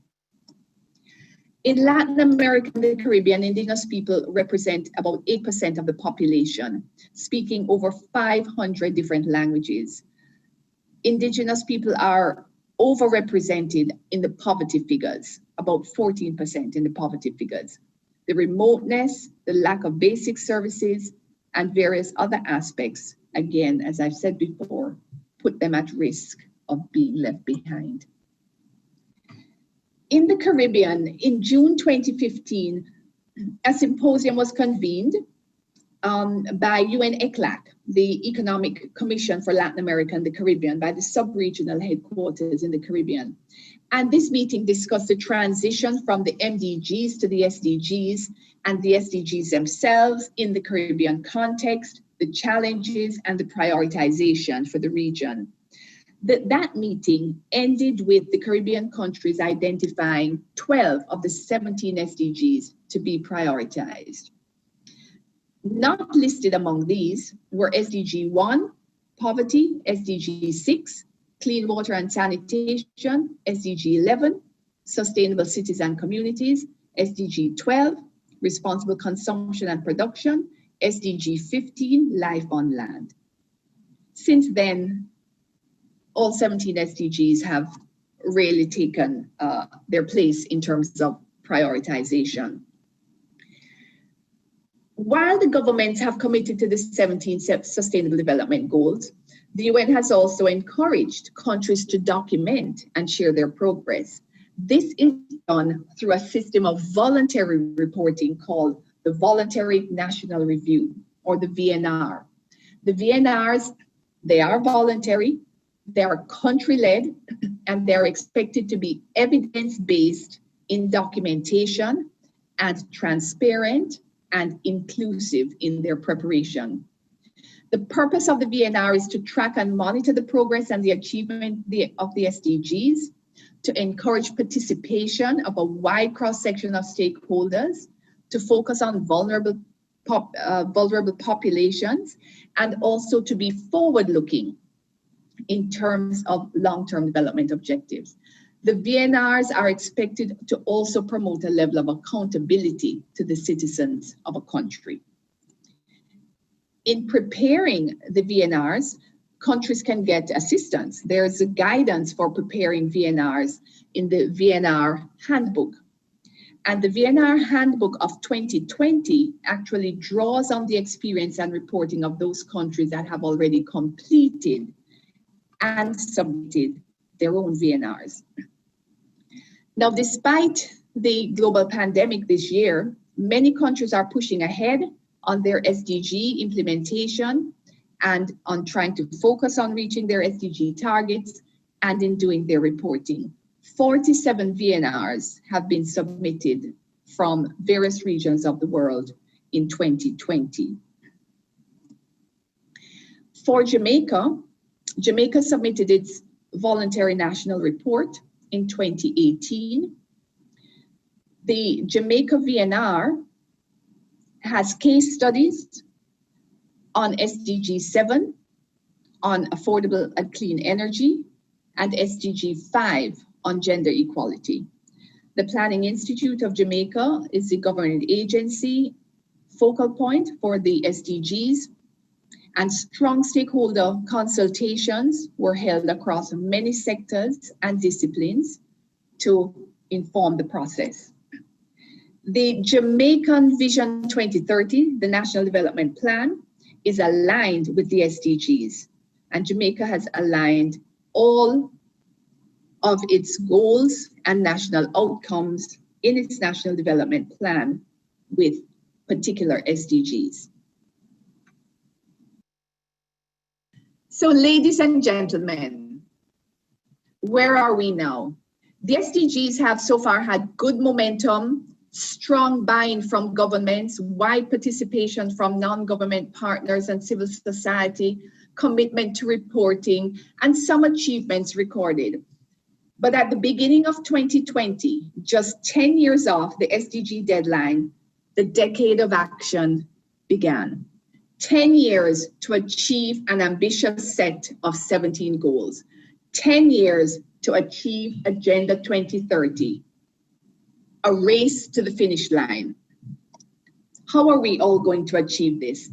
In Latin America and the Caribbean, indigenous people represent about 8% of the population, speaking over 500 different languages. Indigenous people are overrepresented in the poverty figures, about 14% in the poverty figures. The remoteness, the lack of basic services, and various other aspects, again, as I've said before, put them at risk of being left behind. In the Caribbean, in June 2015, a symposium was convened by UNECLAC, the Economic Commission for Latin America and the Caribbean, by the sub-regional headquarters in the Caribbean. And this meeting discussed the transition from the MDGs to the SDGs and the SDGs themselves in the Caribbean context, the challenges and the prioritization for the region. That meeting ended with the Caribbean countries identifying 12 of the 17 SDGs to be prioritized. Not listed among these were SDG 1, poverty, SDG 6, clean water and sanitation, SDG 11, sustainable cities and communities, SDG 12, responsible consumption and production, SDG 15, life on land. Since then, all 17 SDGs have really taken their place in terms of prioritization. While the governments have committed to the 17 Sustainable Development Goals, the UN has also encouraged countries to document and share their progress. This is done through a system of voluntary reporting called the Voluntary National Review, or the VNR. The VNRs, they are voluntary, they are country-led, and they're expected to be evidence-based in documentation and transparent and inclusive in their preparation. The purpose of the VNR is to track and monitor the progress and the achievement of the SDGs, to encourage participation of a wide cross-section of stakeholders, to focus on vulnerable populations, and also to be forward-looking in terms of long-term development objectives. The VNRs are expected to also promote a level of accountability to the citizens of a country. In preparing the VNRs, countries can get assistance. There's a guidance for preparing VNRs in the VNR Handbook. And the VNR Handbook of 2020 actually draws on the experience and reporting of those countries that have already completed and submitted their own VNRs. Now, despite the global pandemic this year, many countries are pushing ahead on their SDG implementation and on trying to focus on reaching their SDG targets and in doing their reporting. 47 VNRs have been submitted from various regions of the world in 2020. For Jamaica, Jamaica submitted its voluntary national report in 2018. The Jamaica VNR has case studies on SDG 7, on affordable and clean energy, and SDG 5 on gender equality. The Planning Institute of Jamaica is the government agency focal point for the SDGs, and strong stakeholder consultations were held across many sectors and disciplines to inform the process. The Jamaican Vision 2030, the National Development Plan, is aligned with the SDGs, and Jamaica has aligned all of its goals and national outcomes in its National Development Plan with particular SDGs. So, ladies and gentlemen, where are we now? The SDGs have so far had good momentum, strong buy-in from governments, wide participation from non-government partners and civil society, commitment to reporting, and some achievements recorded. But at the beginning of 2020, just 10 years off the SDG deadline, the decade of action began. 10 years to achieve an ambitious set of 17 goals. 10 years to achieve Agenda 2030. A race to the finish line. How are we all going to achieve this?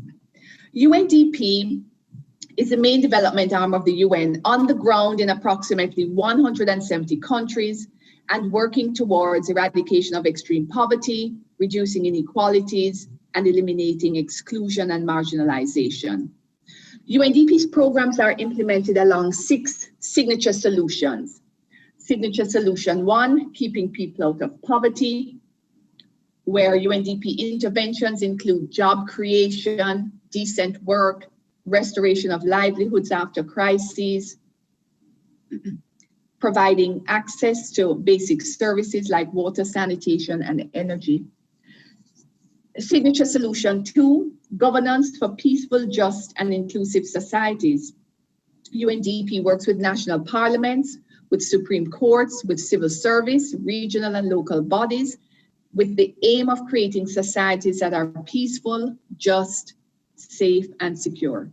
UNDP is the main development arm of the UN, on the ground in approximately 170 countries and working towards eradication of extreme poverty, reducing inequalities, and eliminating exclusion and marginalization. UNDP's programs are implemented along 6 signature solutions. Signature Solution 1, keeping people out of poverty, where UNDP interventions include job creation, decent work, restoration of livelihoods after crises, providing access to basic services like water, sanitation, and energy. Signature Solution 2, governance for peaceful, just, and inclusive societies. UNDP works with national parliaments, with Supreme Courts, with civil service, regional and local bodies, with the aim of creating societies that are peaceful, just, safe, and secure.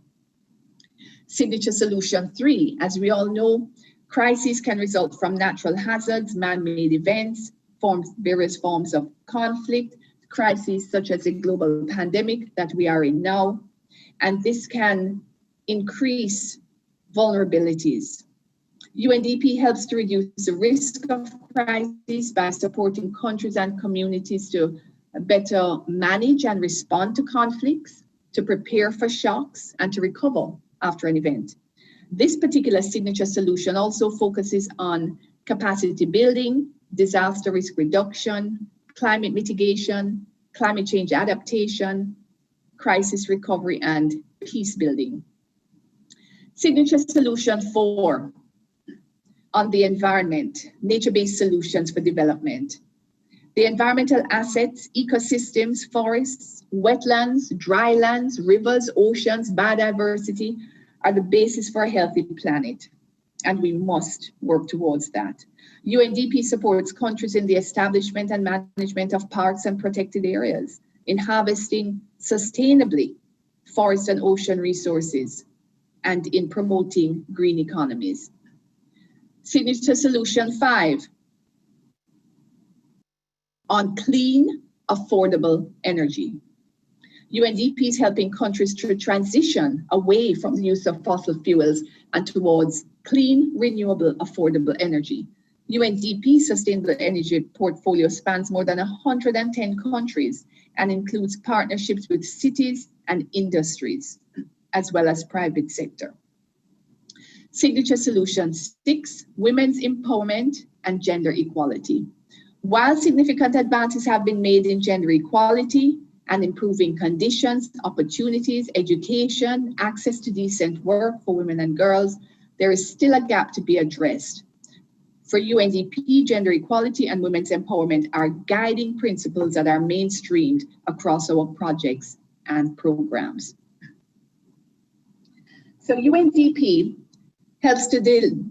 Signature Solution 3, as we all know, crises can result from natural hazards, man-made events, various forms of conflict, crises such as a global pandemic that we are in now, and this can increase vulnerabilities. UNDP helps to reduce the risk of crises by supporting countries and communities to better manage and respond to conflicts, to prepare for shocks, and to recover after an event. This particular signature solution also focuses on capacity building, disaster risk reduction, climate mitigation, climate change adaptation, crisis recovery, and peace building. Signature Solution 4, on the environment, nature-based solutions for development. The environmental assets, ecosystems, forests, wetlands, drylands, rivers, oceans, biodiversity are the basis for a healthy planet, and we must work towards that. UNDP supports countries in the establishment and management of parks and protected areas, in harvesting sustainably forest and ocean resources, and in promoting green economies. Signature Solution 5, on clean, affordable energy. UNDP is helping countries to transition away from the use of fossil fuels and towards clean, renewable, affordable energy. UNDP's sustainable energy portfolio spans more than 110 countries and includes partnerships with cities and industries, as well as private sector. Signature Solution 6, women's empowerment and gender equality. While significant advances have been made in gender equality and improving conditions, opportunities, education, access to decent work for women and girls, there is still a gap to be addressed. For UNDP, gender equality and women's empowerment are guiding principles that are mainstreamed across our projects and programs. So UNDP helps to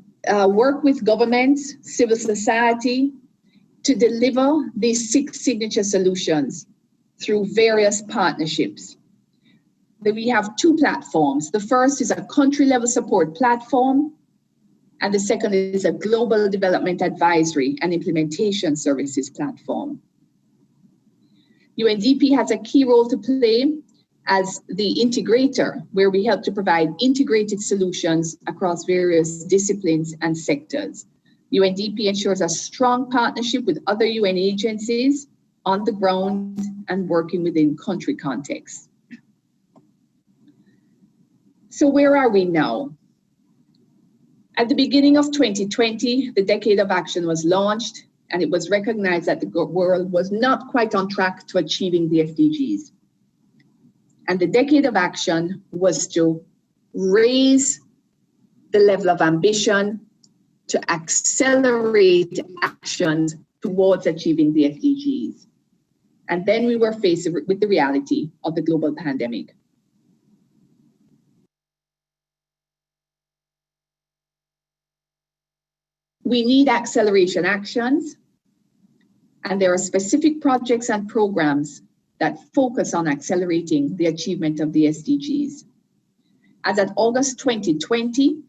work with governments, civil society, to deliver these 6 signature solutions through various partnerships. We have 2 platforms. The first is a country-level support platform, and the second is a global development advisory and implementation services platform. UNDP has a key role to play as the integrator, where we help to provide integrated solutions across various disciplines and sectors. UNDP ensures a strong partnership with other UN agencies on the ground and working within country contexts. So where are we now? At the beginning of 2020, the Decade of Action was launched, and it was recognized that the world was not quite on track to achieving the SDGs. And the Decade of Action was to raise the level of ambition, to accelerate actions towards achieving the SDGs. And then we were faced with the reality of the global pandemic. We need acceleration actions, and there are specific projects and programs that focus on accelerating the achievement of the SDGs. As at August 2020,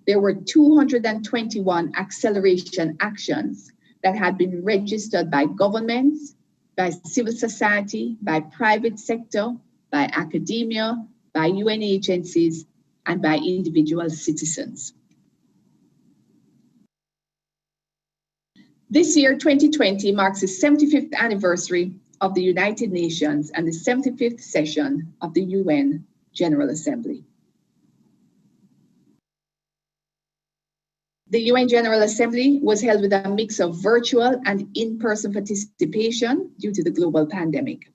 there were 221 acceleration actions that had been registered by governments, by civil society, by private sector, by academia, by UN agencies, and by individual citizens. This year, 2020, marks the 75th anniversary of the United Nations and the 75th session of the UN General Assembly. The UN General Assembly was held with a mix of virtual and in-person participation due to the global pandemic.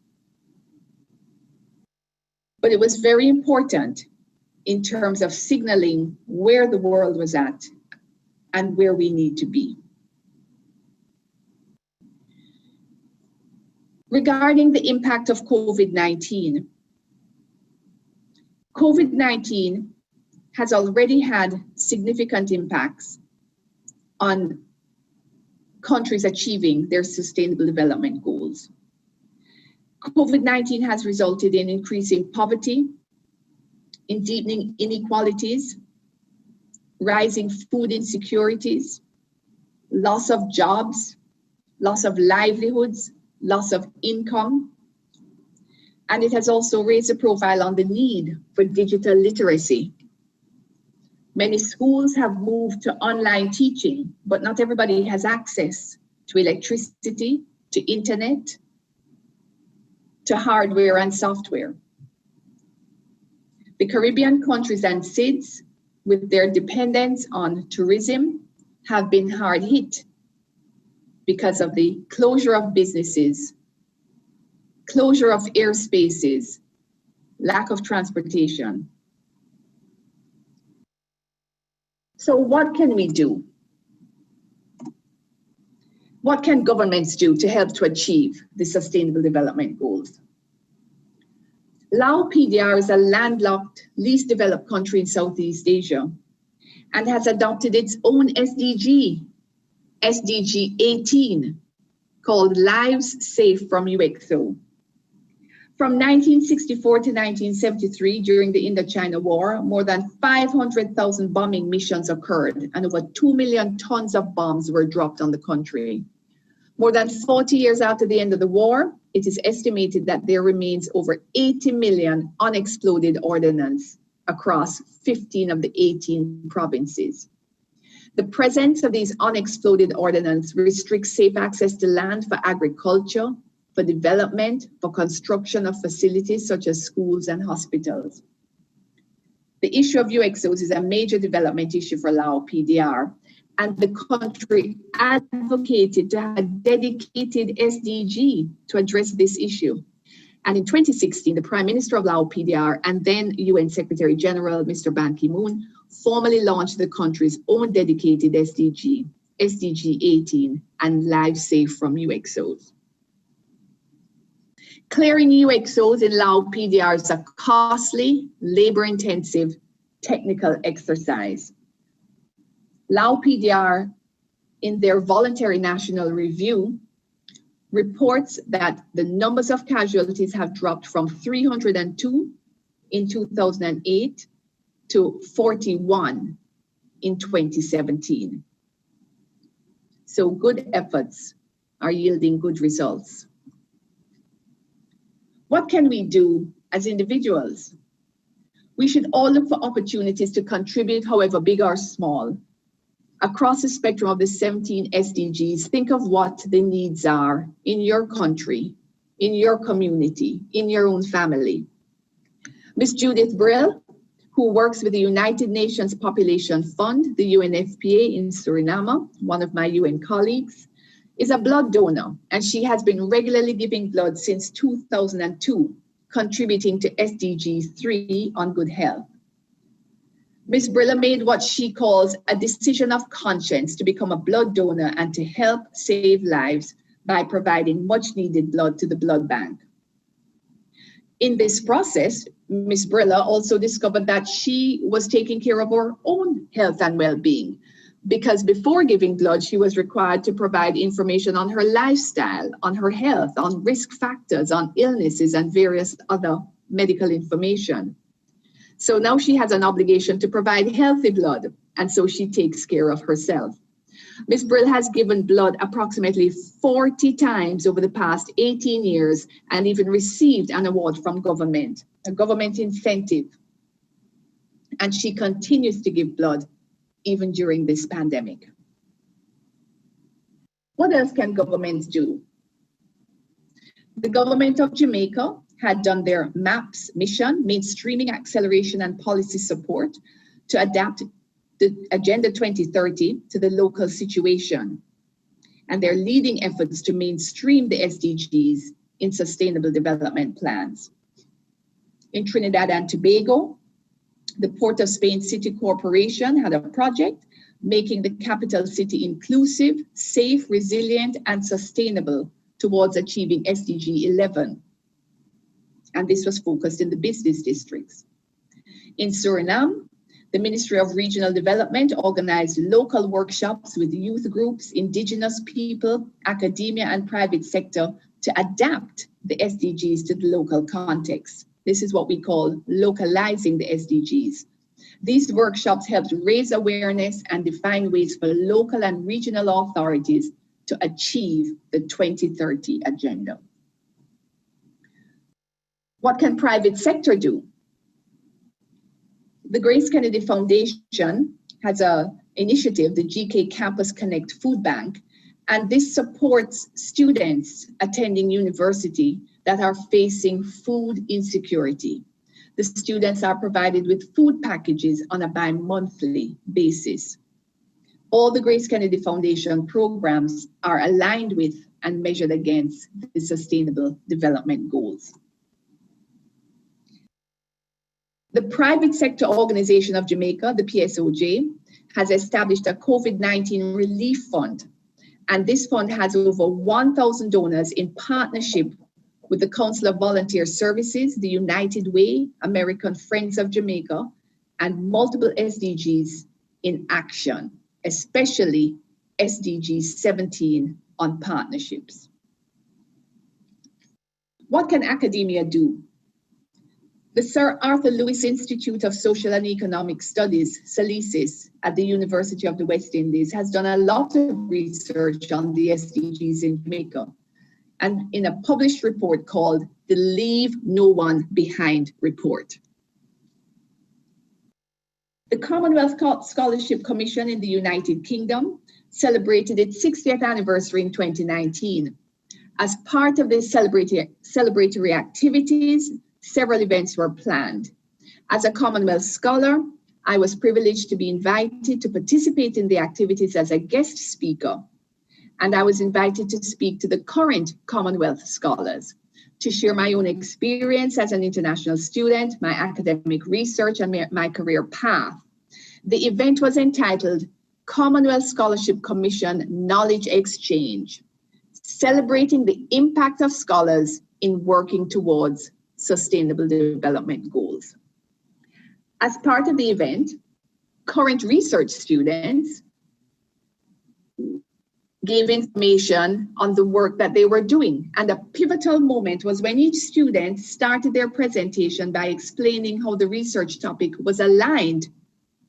But it was very important in terms of signaling where the world was at and where we need to be. Regarding the impact of COVID-19, COVID-19 has already had significant impacts on countries achieving their sustainable development goals. COVID-19 has resulted in increasing poverty, in deepening inequalities, rising food insecurities, loss of jobs, loss of livelihoods, loss of income, and it has also raised the profile on the need for digital literacy. Many schools have moved to online teaching, but not everybody has access to electricity, to internet, to hardware and software. The Caribbean countries and SIDS, with their dependence on tourism, have been hard hit because of the closure of businesses, closure of airspaces, lack of transportation. So what can we do? What can governments do to help to achieve the Sustainable Development Goals? Laos PDR is a landlocked, least developed country in Southeast Asia and has adopted its own SDG, SDG 18, called Lives Safe from UXO. From 1964 to 1973, during the Indochina War, more than 500,000 bombing missions occurred and over 2 million tons of bombs were dropped on the country. More than 40 years after the end of the war, it is estimated that there remains over 80 million unexploded ordnance across 15 of the 18 provinces. The presence of these unexploded ordnance restricts safe access to land for agriculture, for development, for construction of facilities such as schools and hospitals. The issue of UXOs is a major development issue for Laos PDR, and the country advocated to have a dedicated SDG to address this issue. And in 2016, the Prime Minister of Laos PDR and then UN Secretary General, Mr. Ban Ki-moon, formally launched the country's own dedicated SDG, SDG 18, and Lives Safe from UXOs. Clearing UXOs in Laos PDR is a costly, labor-intensive technical exercise. Laos PDR, in their voluntary national review, reports that the numbers of casualties have dropped from 302 in 2008 to 41 in 2017. So good efforts are yielding good results. What can we do as individuals. We should all look for opportunities to contribute, however big or small. Across the spectrum of the 17 SDGs, think of what the needs are in your country, in your community, in your own family. Ms. Judith Brill, who works with the United Nations Population Fund, the UNFPA in Suriname, one of my UN colleagues, is a blood donor, and she has been regularly giving blood since 2002, contributing to SDG 3 on good health. Ms. Brilla made what she calls a decision of conscience to become a blood donor and to help save lives by providing much needed blood to the blood bank. In this process, Ms. Brilla also discovered that she was taking care of her own health and well-being, because before giving blood, she was required to provide information on her lifestyle, on her health, on risk factors, on illnesses, and various other medical information. So now she has an obligation to provide healthy blood, and so she takes care of herself. Ms. Brill has given blood approximately 40 times over the past 18 years and even received an award from government, a government incentive. And she continues to give blood even during this pandemic. What else can governments do? The government of Jamaica had done their MAPS mission, mainstreaming acceleration and policy support, to adapt the Agenda 2030 to the local situation. And they're leading efforts to mainstream the SDGs in sustainable development plans. In Trinidad and Tobago, the Port of Spain City Corporation had a project making the capital city inclusive, safe, resilient, and sustainable towards achieving SDG 11. And this was focused in the business districts. In Suriname, the Ministry of Regional Development organized local workshops with youth groups, indigenous people, academia, and private sector to adapt the SDGs to the local context. This is what we call localizing the SDGs. These workshops helped raise awareness and define ways for local and regional authorities to achieve the 2030 agenda. What can private sector do? The GraceKennedy Foundation has an initiative, the GK Campus Connect Food Bank, and this supports students attending university that are facing food insecurity. The students are provided with food packages on a bi-monthly basis. All the GraceKennedy Foundation programs are aligned with and measured against the Sustainable Development Goals. The private sector organization of Jamaica, the PSOJ, has established a COVID-19 relief fund. And this fund has over 1,000 donors in partnership with the Council of Volunteer Services, the United Way, American Friends of Jamaica, and multiple SDGs in action, especially SDG 17 on partnerships. What can academia do? The Sir Arthur Lewis Institute of Social and Economic Studies, SALISIS, at the University of the West Indies has done a lot of research on the SDGs in Jamaica, and in a published report called the Leave No One Behind report. The Commonwealth Scholarship Commission in the United Kingdom celebrated its 60th anniversary in 2019. As part of the celebratory activities, several events were planned. As a Commonwealth scholar, I was privileged to be invited to participate in the activities as a guest speaker. And I was invited to speak to the current Commonwealth scholars, to share my own experience as an international student, my academic research, and my career path. The event was entitled Commonwealth Scholarship Commission Knowledge Exchange, celebrating the impact of scholars in working towards Sustainable Development Goals. As part of the event, current research students gave information on the work that they were doing. And a pivotal moment was when each student started their presentation by explaining how the research topic was aligned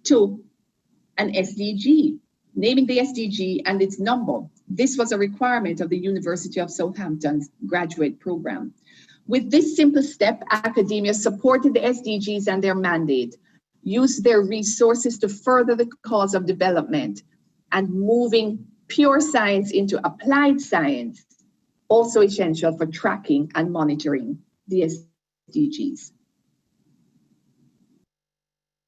to an SDG, naming the SDG and its number. This was a requirement of the University of Southampton's graduate program. With this simple step, academia supported the SDGs and their mandate, used their resources to further the cause of development, and moving pure science into applied science, also essential for tracking and monitoring the SDGs.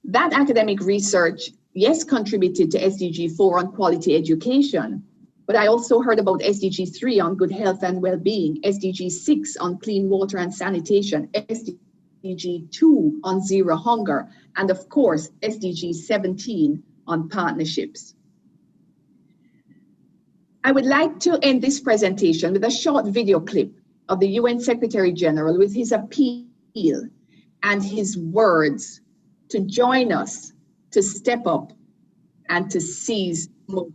That academic research, yes, contributed to SDG 4 on quality education, but I also heard about SDG 3 on good health and well-being, SDG 6 on clean water and sanitation, SDG 2 on zero hunger, and of course, SDG 17 on partnerships. I would like to end this presentation with a short video clip of the UN Secretary General with his appeal and his words to join us, to step up and to seize moment.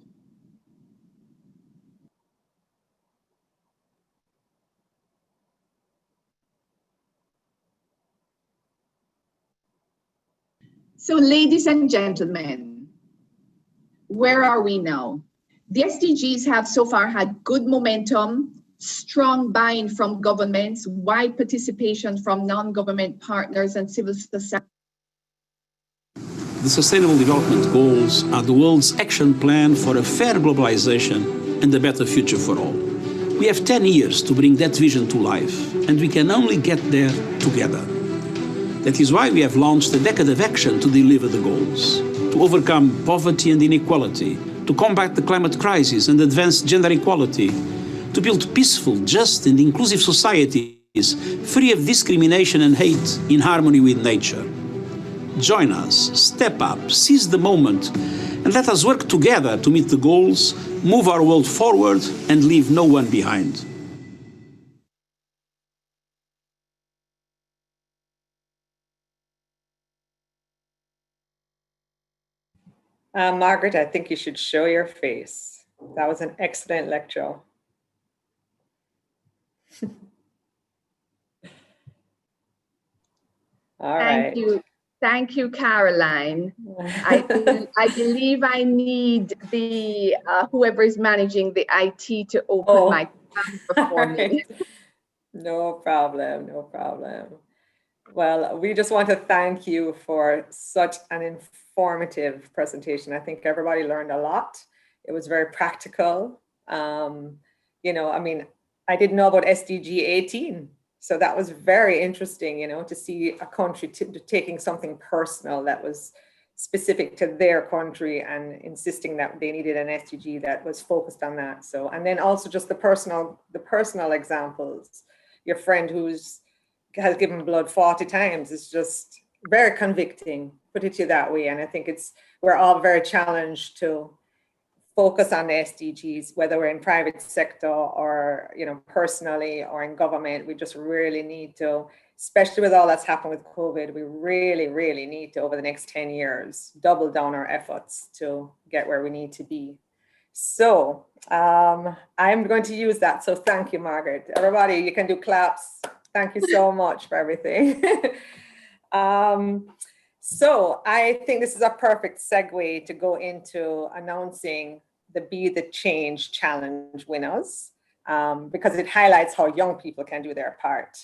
So ladies and gentlemen, where are we now? The SDGs have so far had good momentum, strong buy-in from governments, wide participation from non-government partners and civil society. The Sustainable Development Goals are the world's action plan for a fair globalization and a better future for all. We have 10 years to bring that vision to life, and we can only get there together. That is why we have launched a decade of action to deliver the goals, to overcome poverty and inequality, to combat the climate crisis and advance gender equality, to build peaceful, just and inclusive societies free of discrimination and hate in harmony with nature. Join us, step up, seize the moment, and let us work together to meet the goals, move our world forward, and leave no one behind. Margaret, I think you should show your face. That was an excellent lecture. All right. Thank you. Thank you, Caroline. I believe I need the whoever is managing the IT to open my camera for me. No problem, no problem. Well, we just want to thank you for such an informative presentation. I think everybody learned a lot. It was very practical. You know, I mean, I didn't know about SDG 18. So that was very interesting, you know, to see a country taking something personal that was specific to their country and insisting that they needed an SDG that was focused on that. So, and then also just the personal examples. Your friend has given blood 40 times is just very convicting, put it to you that way. And I think we're all very challenged to focus on the SDGs, whether we're in private sector or, you know, personally or in government. We just really need to, especially with all that's happened with COVID, we really, really need to, over the next 10 years, double down our efforts to get where we need to be. So I'm going to use that. So thank you, Margaret. Everybody, you can do claps. Thank you so much for everything. So I think this is a perfect segue to go into announcing the Be the Change Challenge winners, because it highlights how young people can do their part.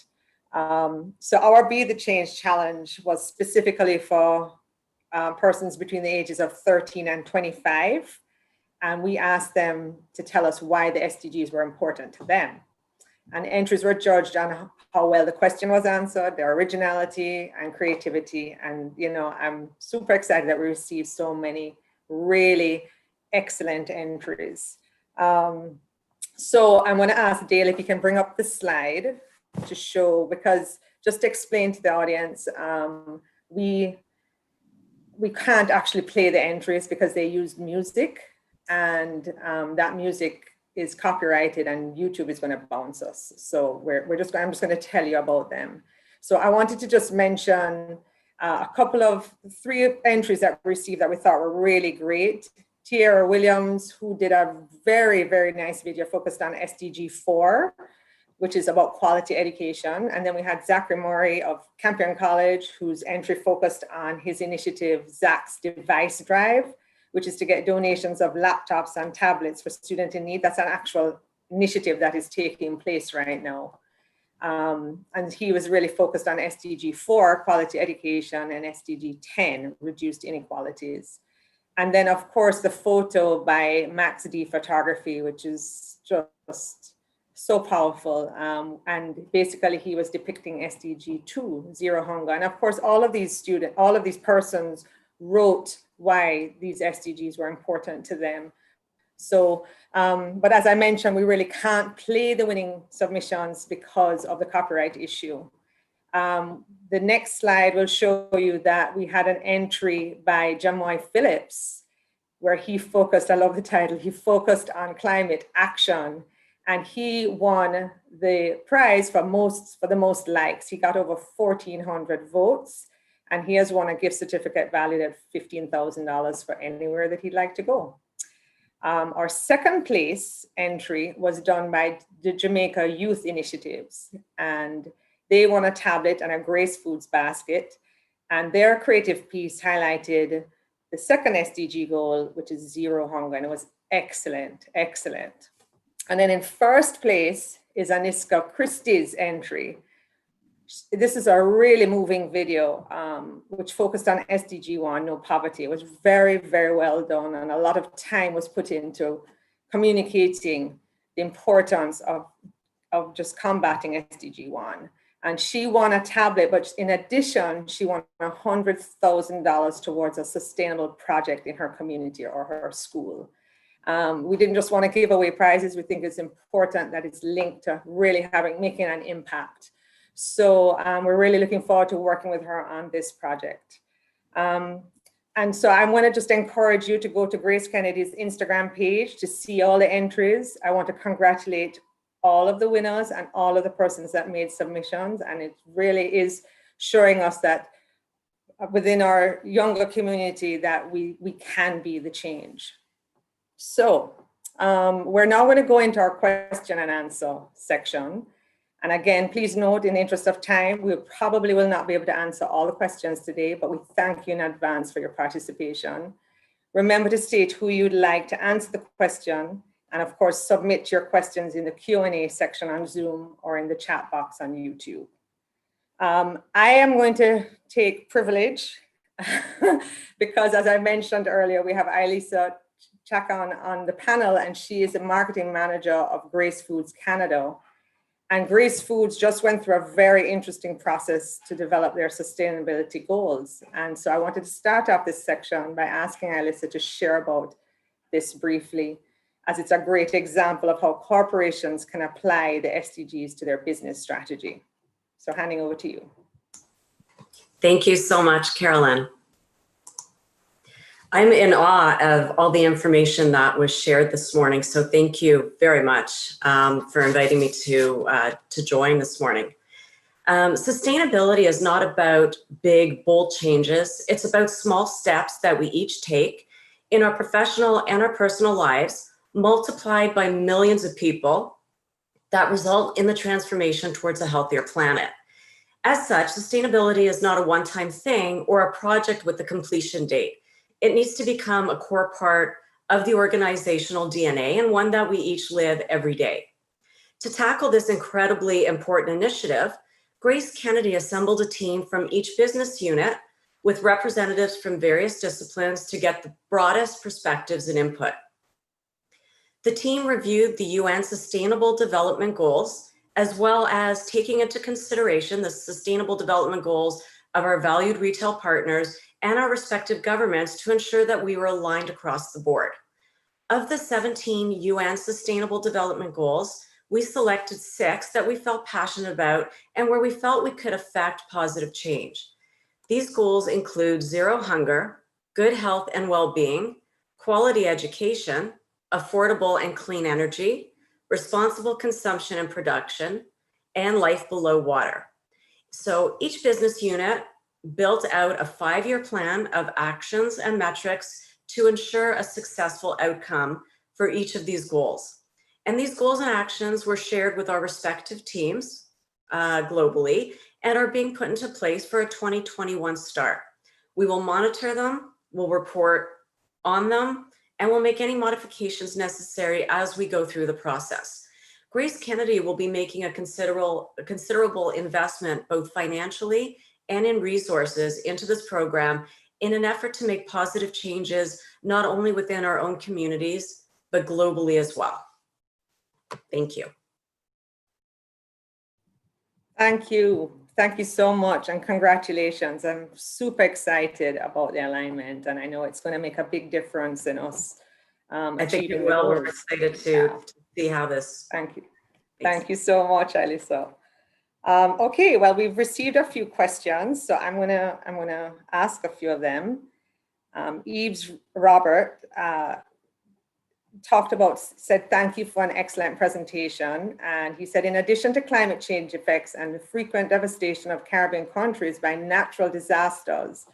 So our Be the Change Challenge was specifically for persons between the ages of 13 and 25. And we asked them to tell us why the SDGs were important to them. And entries were judged on how well the question was answered, their originality and creativity. And, you know, I'm super excited that we received so many really excellent entries. So I'm going to ask Dale if you can bring up the slide to show, because just to explain to the audience, we can't actually play the entries because they used music, and that music is copyrighted and YouTube is going to bounce us. So I'm just going to tell you about them. So I wanted to just mention three entries that we received that we thought were really great. Tiara Williams, who did a very, very nice video focused on SDG 4, which is about quality education. And then we had Zachary Murray of Campion College, whose entry focused on his initiative, Zach's Device Drive, which is to get donations of laptops and tablets for students in need. That's an actual initiative that is taking place right now. And he was really focused on SDG 4, quality education, and SDG 10, reduced inequalities. And then, of course, the photo by Max D Photography, which is just so powerful. And basically, he was depicting SDG 2, zero hunger. And of course, all of these persons wrote why these SDGs were important to them. So, but as I mentioned, we really can't play the winning submissions because of the copyright issue. The next slide will show you that we had an entry by Jamoy Phillips, where he focused, I love the title, he focused on climate action, and he won the prize for the most likes. He got over 1,400 votes, and he has won a gift certificate valued at $15,000 for anywhere that he'd like to go. Our second place entry was done by the Jamaica Youth Initiatives, and they won a tablet and a Grace Foods basket, and their creative piece highlighted the second SDG goal, which is zero hunger, and it was excellent, excellent. And then in first place is Aniska Christie's entry. This is a really moving video, which focused on SDG 1, no poverty. It was very, very well done, and a lot of time was put into communicating the importance of just combating SDG 1. And she won a tablet, but in addition, she won $100,000 towards a sustainable project in her community or her school. We didn't just want to give away prizes. We think it's important that it's linked to really making an impact. So we're really looking forward to working with her on this project. And so I'm going to just encourage you to go to Grace Kennedy's Instagram page to see all the entries. I want to congratulate all of the winners and all of the persons that made submissions. And it really is showing us that within our younger community that we can be the change. So we're now going to go into our question and answer section. And again, please note, in the interest of time, we probably will not be able to answer all the questions today, but we thank you in advance for your participation. Remember to state who you'd like to answer the question, and of course, submit your questions in the Q&A section on Zoom or in the chat box on YouTube. I am going to take privilege because, as I mentioned earlier, we have Elisa Chacon on the panel, and she is the marketing manager of Grace Foods Canada. And Grace Foods just went through a very interesting process to develop their sustainability goals. And so I wanted to start off this section by asking Alyssa to share about this briefly, as it's a great example of how corporations can apply the SDGs to their business strategy. So handing over to you. Thank you so much, Carolyn. I'm in awe of all the information that was shared this morning. So thank you very much for inviting me to join this morning. Sustainability is not about big, bold changes. It's about small steps that we each take in our professional and our personal lives, multiplied by millions of people that result in the transformation towards a healthier planet. As such, sustainability is not a one-time thing or a project with a completion date. It needs to become a core part of the organizational DNA and one that we each live every day. To tackle this incredibly important initiative, Grace Kennedy assembled a team from each business unit with representatives from various disciplines to get the broadest perspectives and input. The team reviewed the UN Sustainable Development Goals, as well as taking into consideration the Sustainable Development Goals of our valued retail partners and our respective governments to ensure that we were aligned across the board. Of the 17 UN Sustainable Development Goals, we selected 6 that we felt passionate about and where we felt we could affect positive change. These goals include zero hunger, good health and well-being, quality education, affordable and clean energy, responsible consumption and production, and life below water. So each business unit built out a 5-year plan of actions and metrics to ensure a successful outcome for each of these goals. And these goals and actions were shared with our respective teams globally and are being put into place for a 2021 start. We will monitor them, we'll report on them, and we'll make any modifications necessary as we go through the process. GraceKennedy will be making a considerable investment, both financially and in resources, into this program in an effort to make positive changes, not only within our own communities, but globally as well. Thank you. Thank you. Thank you so much, and congratulations. I'm super excited about the alignment, and I know it's going to make a big difference in us. I think it will. We're excited to see how this. Thank you. Thank you so much, Alyssa. Okay, well, we've received a few questions, so I'm gonna ask a few of them. Eves Robert said, thank you for an excellent presentation. And he said, in addition to climate change effects and the frequent devastation of Caribbean countries by natural disasters,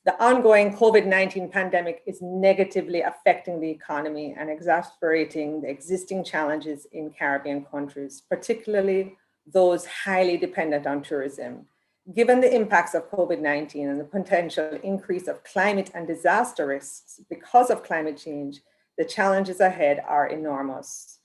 the ongoing COVID-19 pandemic is negatively affecting the economy and exacerbating the existing challenges in Caribbean countries, particularly those highly dependent on tourism. Given the impacts of COVID-19 and the potential increase of climate and disaster risks because of climate change, the challenges ahead are enormous.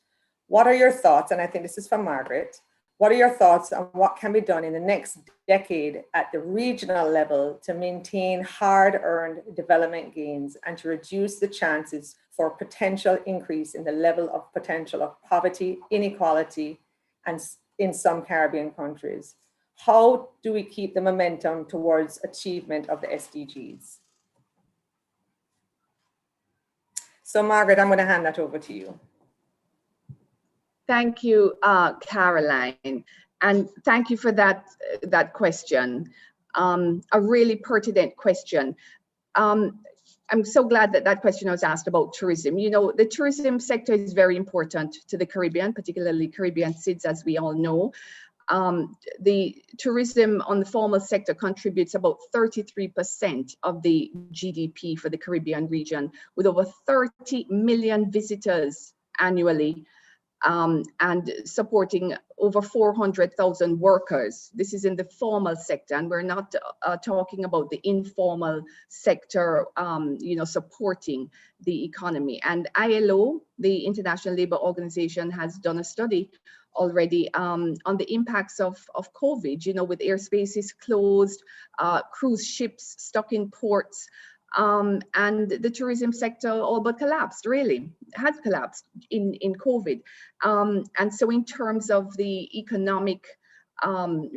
What are your thoughts? And I think this is from Margaret. What are your thoughts on what can be done in the next decade at the regional level to maintain hard-earned development gains and to reduce the chances for potential increase in the level of potential of poverty, inequality, and in some Caribbean countries? How do we keep the momentum towards achievement of the SDGs? So Margaret, I'm going to hand that over to you. Thank you, Caroline, and thank you for that question. A really pertinent question. I'm so glad that that question was asked about tourism. You know, the tourism sector is very important to the Caribbean, particularly Caribbean SIDS, as we all know. The tourism on the formal sector contributes about 33% of the GDP for the Caribbean region, with over 30 million visitors annually, and supporting over 400,000 workers. This is in the formal sector, and we're not talking about the informal sector, you know, supporting the economy. And ILO, the International Labour Organization, has done a study already on the impacts of COVID, you know, with airspaces closed, cruise ships stuck in ports, and the tourism sector all but collapsed, really, has collapsed in COVID. And so in terms of the economic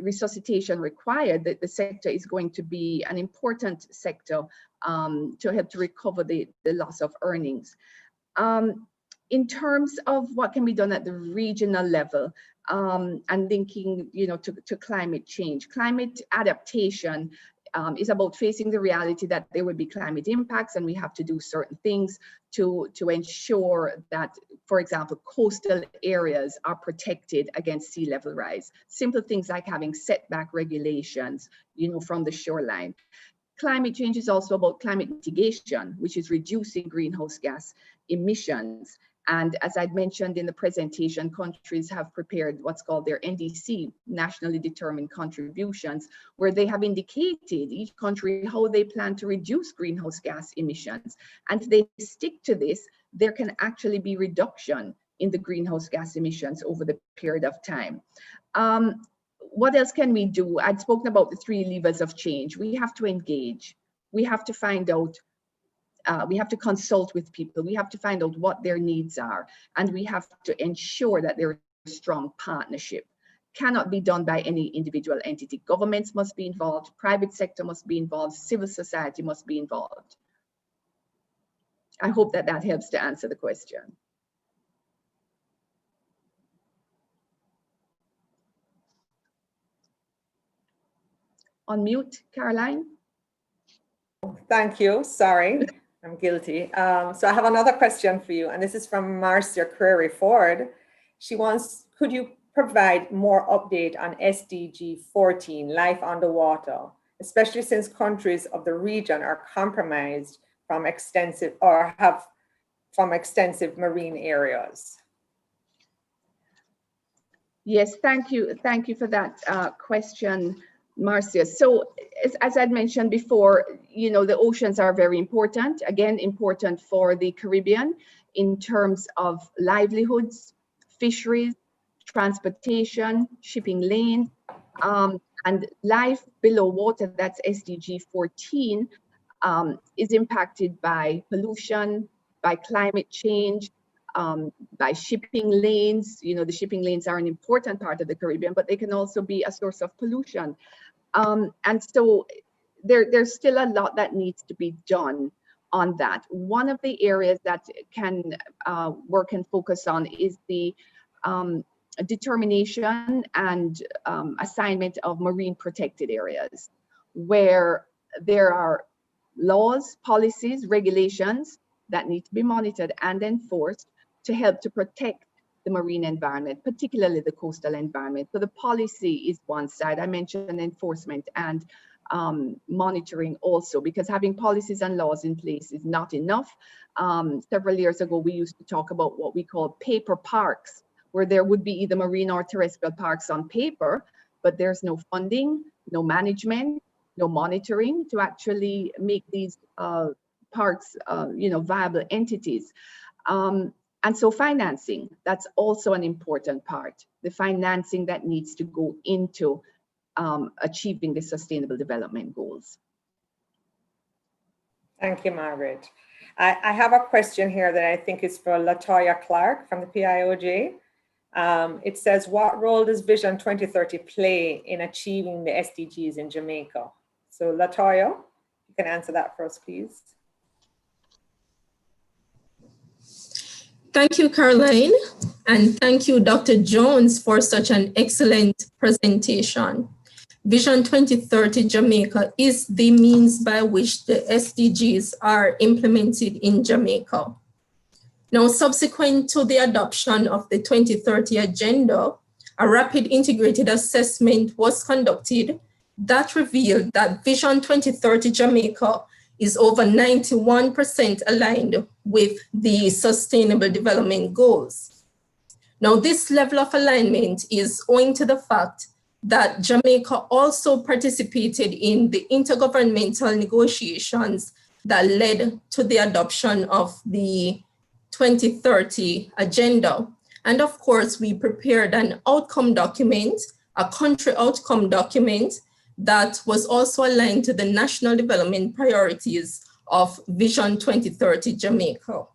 resuscitation required, the sector is going to be an important sector to help to recover the loss of earnings. In terms of what can be done at the regional level, and linking, you know, to climate change, climate adaptation is about facing the reality that there will be climate impacts, and we have to do certain things to ensure that, for example, coastal areas are protected against sea level rise. Simple things like having setback regulations, you know, from the shoreline. Climate change is also about climate mitigation, which is reducing greenhouse gas emissions. And as I'd mentioned in the presentation, countries have prepared what's called their NDC, nationally determined contributions, where they have indicated, each country, how they plan to reduce greenhouse gas emissions. And if they stick to this, there can actually be reduction in the greenhouse gas emissions over the period of time. What else can we do? I'd spoken about the 3 levers of change. We have to engage. We have to find out, we have to consult with people. We have to find out what their needs are. And we have to ensure that there is a strong partnership. Cannot be done by any individual entity. Governments must be involved. Private sector must be involved. Civil society must be involved. I hope that that helps to answer the question. On mute, Caroline. Thank you. Sorry, I'm guilty. So I have another question for you, and this is from Marcia Query Ford. She wants, could you provide more update on SDG 14, life underwater, especially since countries of the region are compromised from extensive or have from extensive marine areas? Yes, thank you. Thank you for that question, Marcia. So as I'd mentioned before, you know, the oceans are very important, again, important for the Caribbean in terms of livelihoods, fisheries, transportation, shipping lanes, and life below water, that's SDG 14, is impacted by pollution, by climate change, by shipping lanes. You know, the shipping lanes are an important part of the Caribbean, but they can also be a source of pollution. And so there's still a lot that needs to be done on that. One of the areas that can work and focus on is the determination and assignment of marine protected areas, where there are laws, policies, regulations that need to be monitored and enforced to help to protect the marine environment, particularly the coastal environment. So the policy is one side. I mentioned enforcement and monitoring also, because having policies and laws in place is not enough. Several years ago, we used to talk about what we call paper parks, where there would be either marine or terrestrial parks on paper, but there's no funding, no management, no monitoring to actually make these parks, viable entities. And so financing, that's also an important part, the financing that needs to go into achieving the Sustainable Development Goals. Thank you, Margaret. I have a question here that I think is for Latoya Clark from the PIOJ. It says, what role does Vision 2030 play in achieving the SDGs in Jamaica? So Latoya, you can answer that for us, please. Thank you, Caroline, and thank you, Dr. Jones, for such an excellent presentation. Vision 2030 Jamaica is the means by which the SDGs are implemented in Jamaica. Now, subsequent to the adoption of the 2030 agenda, a rapid integrated assessment was conducted that revealed that Vision 2030 Jamaica is over 91% aligned with the Sustainable Development Goals. Now, this level of alignment is owing to the fact that Jamaica also participated in the intergovernmental negotiations that led to the adoption of the 2030 agenda. And of course, we prepared an outcome document, a country outcome document that was also aligned to the national development priorities of Vision 2030 Jamaica.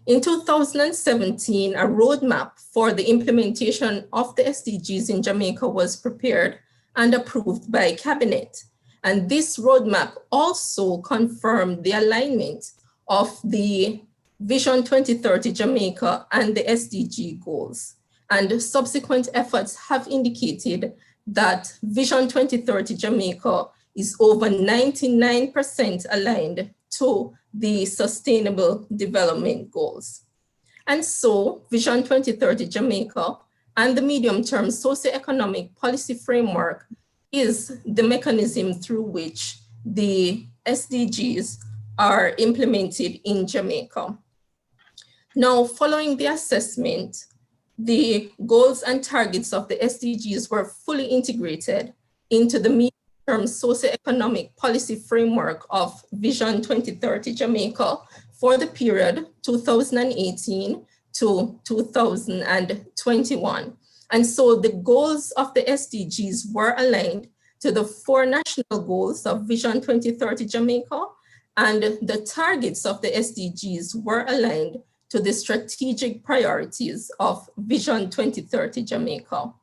In 2017, a roadmap for the implementation of the SDGs in Jamaica was prepared and approved by Cabinet. And this roadmap also confirmed the alignment of the Vision 2030 Jamaica and the SDG goals. And subsequent efforts have indicated that Vision 2030 Jamaica is over 99% aligned to the Sustainable Development Goals. And so Vision 2030 Jamaica and the medium-term socioeconomic policy framework is the mechanism through which the SDGs are implemented in Jamaica. Now, following the assessment, the goals and targets of the SDGs were fully integrated into the medium-term socioeconomic policy framework of Vision 2030 Jamaica for the period 2018 to 2021. And so the goals of the SDGs were aligned to the 4 national goals of Vision 2030 Jamaica, and the targets of the SDGs were aligned to the strategic priorities of Vision 2030 Jamaica.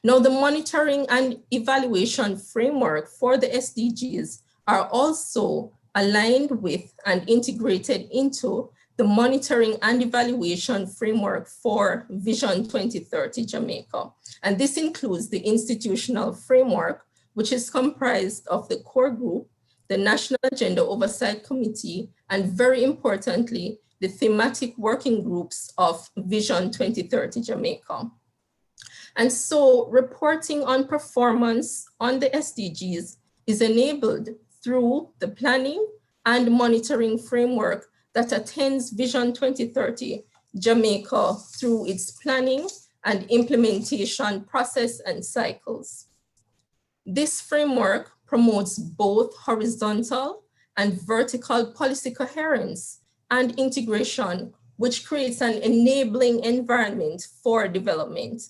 Now, the monitoring and evaluation framework for the SDGs are also aligned with and integrated into the monitoring and evaluation framework for Vision 2030 Jamaica. And this includes the institutional framework, which is comprised of the core group, the National Agenda Oversight Committee, and very importantly, the thematic working groups of Vision 2030 Jamaica. And so reporting on performance on the SDGs is enabled through the planning and monitoring framework that attends Vision 2030 Jamaica through its planning and implementation process and cycles. This framework promotes both horizontal and vertical policy coherence and integration which creates an enabling environment for development.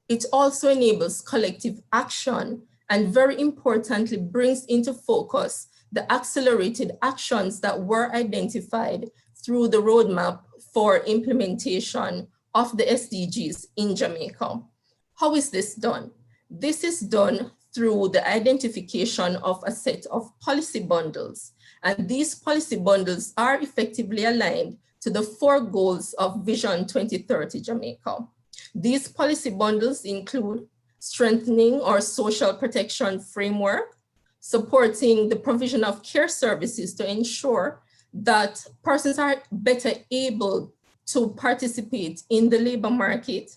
It also enables collective action and, very importantly, brings into focus the accelerated actions that were identified through the roadmap for implementation of the SDGs in Jamaica. How is this done? This is done through the identification of a set of policy bundles. And these policy bundles are effectively aligned to the 4 goals of Vision 2030 Jamaica. These policy bundles include strengthening our social protection framework, supporting the provision of care services to ensure that persons are better able to participate in the labor market,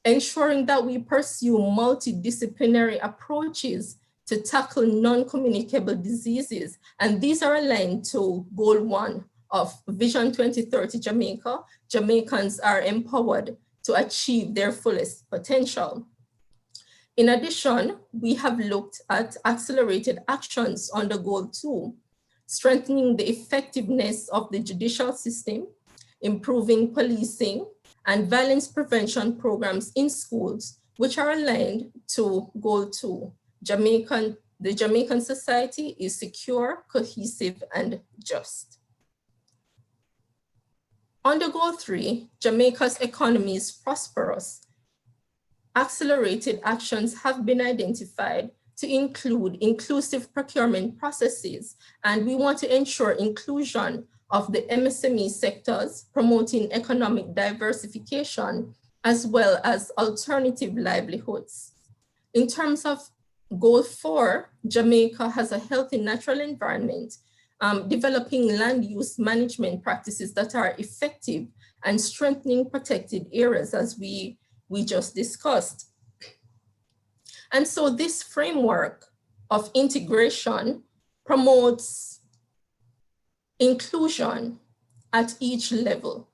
ensuring that we pursue multidisciplinary approaches to tackle non-communicable diseases. And these are aligned to Goal 1 of Vision 2030 Jamaica. Jamaicans are empowered to achieve their fullest potential. In addition, we have looked at accelerated actions under Goal 2, strengthening the effectiveness of the judicial system, improving policing, and violence prevention programs in schools, which are aligned to Goal 2. The Jamaican society is secure, cohesive, and just. Under Goal 3, Jamaica's economy is prosperous. Accelerated actions have been identified to include inclusive procurement processes, and we want to ensure inclusion of the MSME sectors, promoting economic diversification, as well as alternative livelihoods. In terms of Goal 4, Jamaica has a healthy natural environment, developing land use management practices that are effective and strengthening protected areas, as we just discussed. And so this framework of integration promotes inclusion at each level.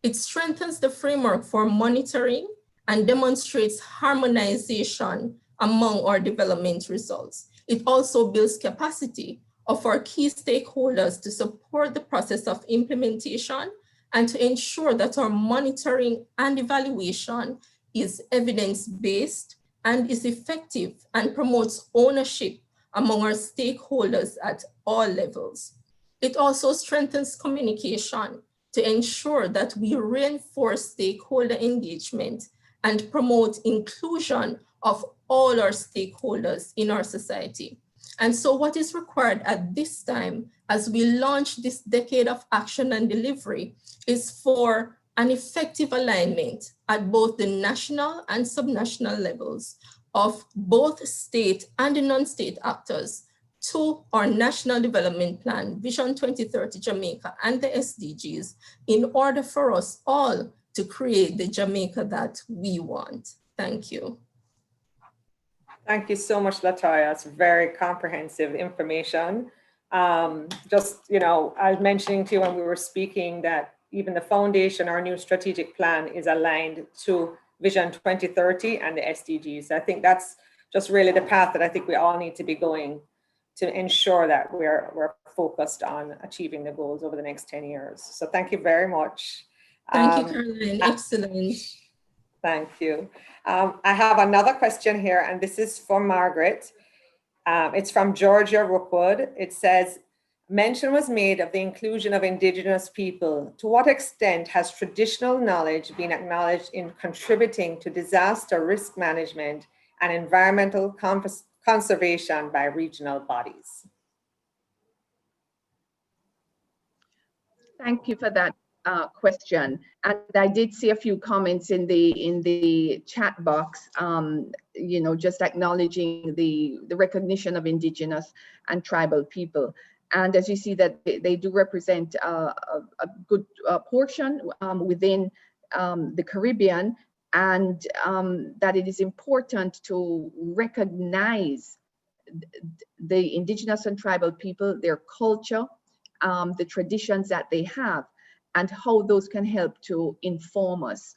It strengthens the framework for monitoring and demonstrates harmonization among our development results. It also builds capacity of our key stakeholders to support the process of implementation and to ensure that our monitoring and evaluation is evidence-based and is effective and promotes ownership among our stakeholders at all levels. It also strengthens communication to ensure that we reinforce stakeholder engagement and promote inclusion of all our stakeholders in our society. And so what is required at this time, as we launch this decade of action and delivery, is for an effective alignment at both the national and subnational levels of both state and non-state actors to our National Development Plan, Vision 2030 Jamaica, and the SDGs, in order for us all to create the Jamaica that we want. Thank you. Thank you so much, Latoya. It's very comprehensive information. Just, you know, I was mentioning to you when we were speaking that even the foundation, our new strategic plan, is aligned to Vision 2030 and the SDGs. I think that's just really the path that I think we all need to be going to ensure that we're focused on achieving the goals over the next 10 years. So thank you very much. Thank you, Caroline. Excellent. Thank you. I have another question here, and this is for Margaret. It's from Georgia Rookwood. It says, mention was made of the inclusion of Indigenous people. To what extent has traditional knowledge been acknowledged in contributing to disaster risk management and environmental conservation by regional bodies? Thank you for that question. And I did see a few comments in the chat box, you know, just acknowledging the recognition of Indigenous and tribal people. And as you see that they do represent a good portion within the Caribbean, and that it is important to recognize the Indigenous and tribal people, their culture, the traditions that they have, and how those can help to inform us.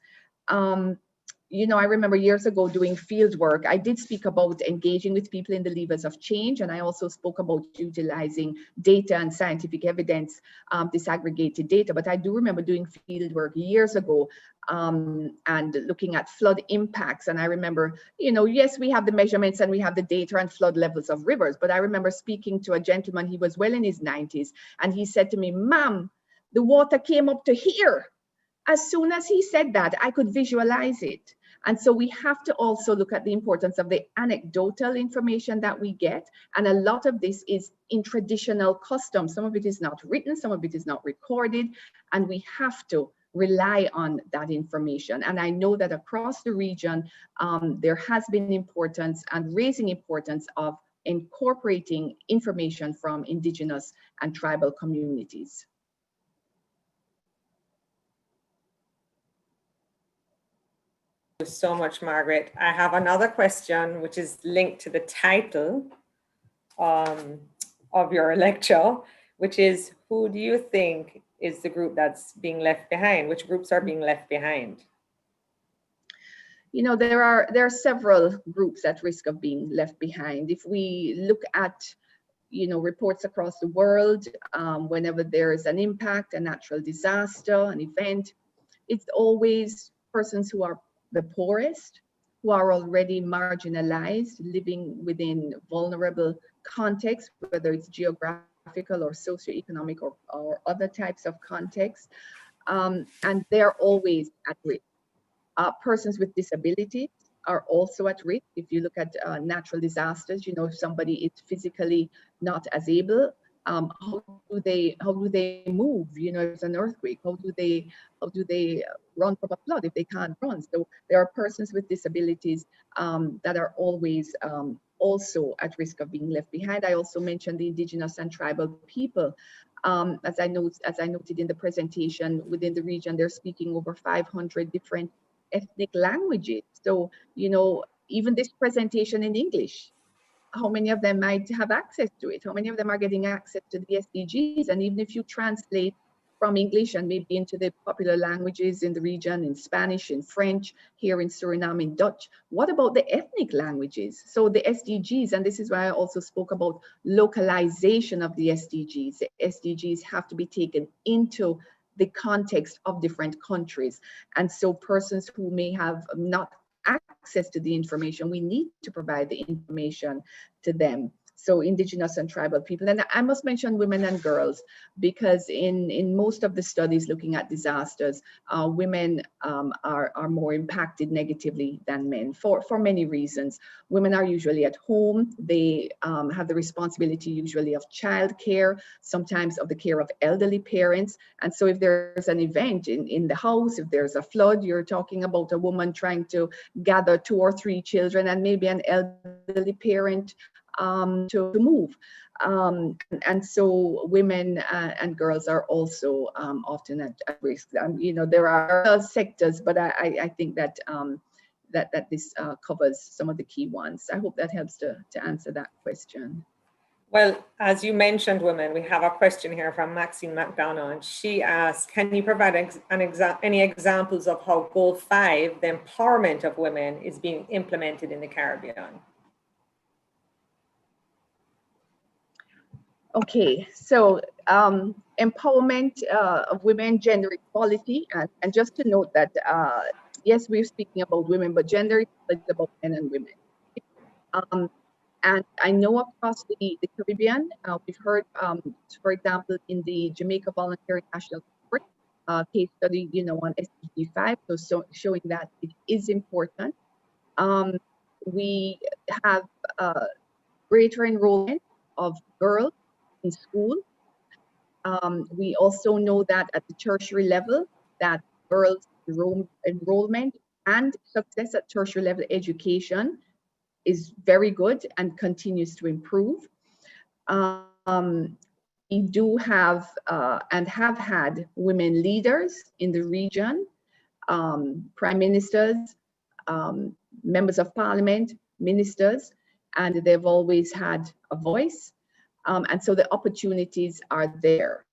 you know, I remember years ago doing field work, I did speak about engaging with people in the levers of change. And I also spoke about utilizing data and scientific evidence, disaggregated data. But I do remember doing field work years ago and looking at flood impacts. And I remember, you know, yes, we have the measurements and we have the data and flood levels of rivers. But I remember speaking to a gentleman, he was well in his 90s, and he said to me, "Ma'am, the water came up to here." As soon as he said that, I could visualize it. And so we have to also look at the importance of the anecdotal information that we get. And a lot of this is in traditional customs. Some of it is not written, some of it is not recorded, and we have to rely on that information. And I know that across the region, there has been importance and raising importance of incorporating information from Indigenous and tribal communities. Thank you so much, Margaret. I have another question, which is linked to the title of your lecture, which is, who do you think is the group that's being left behind? Which groups are being left behind? You know, there are several groups at risk of being left behind. If we look at, you know, reports across the world, whenever there is an impact, a natural disaster, an event, it's always persons who are the poorest, who are already marginalized, living within vulnerable contexts, whether it's geographical or socioeconomic or other types of contexts, and they're always at risk. Persons with disabilities are also at risk. If you look at natural disasters, you know, if somebody is physically not as able, how do they move? You know, if it's an earthquake, how do they run from a flood if they can't run? So there are persons with disabilities that are always also at risk of being left behind. I also mentioned the Indigenous and tribal people. As I noted in the presentation, within the region, they're speaking over 500 different ethnic languages. So, you know, even this presentation in English, how many of them might have access to it? How many of them are getting access to the SDGs? And even if you translate from English and maybe into the popular languages in the region, in Spanish, in French, here in Suriname, in Dutch, what about the ethnic languages? So the SDGs, and this is why I also spoke about localization of the SDGs. The SDGs have to be taken into the context of different countries. And so persons who may have not access to the information, we need to provide the information to them. So Indigenous and tribal people. And I must mention women and girls, because in most of the studies looking at disasters, women are more impacted negatively than men for many reasons. Women are usually at home. They have the responsibility usually of childcare, sometimes of the care of elderly parents. And so if there's an event in the house, if there's a flood, you're talking about a woman trying to gather 2 or 3 children and maybe an elderly parent to move. And so women and girls are also often at risk. You know, there are sectors, but I think that that this covers some of the key ones. I hope that helps to answer that question. Well, as you mentioned women, we have a question here from Maxine McDonough. She asks, can you provide any examples of how Goal 5, the empowerment of women, is being implemented in the Caribbean? Okay, so empowerment of women, gender equality, and just to note that, yes, we're speaking about women, but gender equality is about men and women. And I know across the Caribbean, we've heard, for example, in the Jamaica Voluntary National Court case study, you know, on SDG 5, so showing that it is important. We have greater enrollment of girls in school. We also know that at the tertiary level, that girls' enrollment and success at tertiary level education is very good and continues to improve. We do have and have had women leaders in the region, prime ministers, members of parliament, ministers, and they've always had a voice. And so the opportunities are there.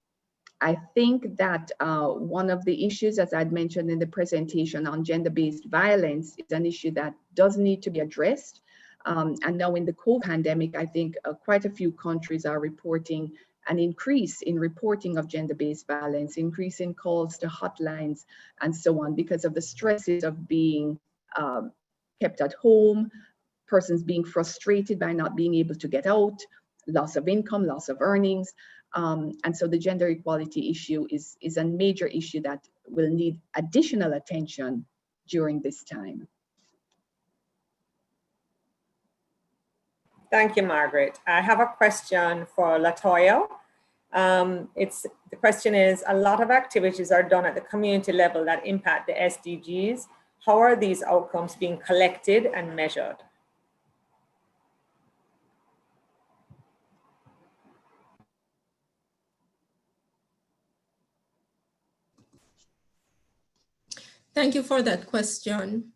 I think that one of the issues, as I'd mentioned in the presentation on gender-based violence, is an issue that does need to be addressed. And now in the COVID pandemic, I think quite a few countries are reporting an increase in reporting of gender-based violence, increase in calls to hotlines and so on, because of the stresses of being kept at home, persons being frustrated by not being able to get out, loss of income, loss of earnings. And so the gender equality issue is a major issue that will need additional attention during this time. Thank you, Margaret. I have a question for Latoya. The question is, a lot of activities are done at the community level that impact the SDGs. How are these outcomes being collected and measured? Thank you for that question.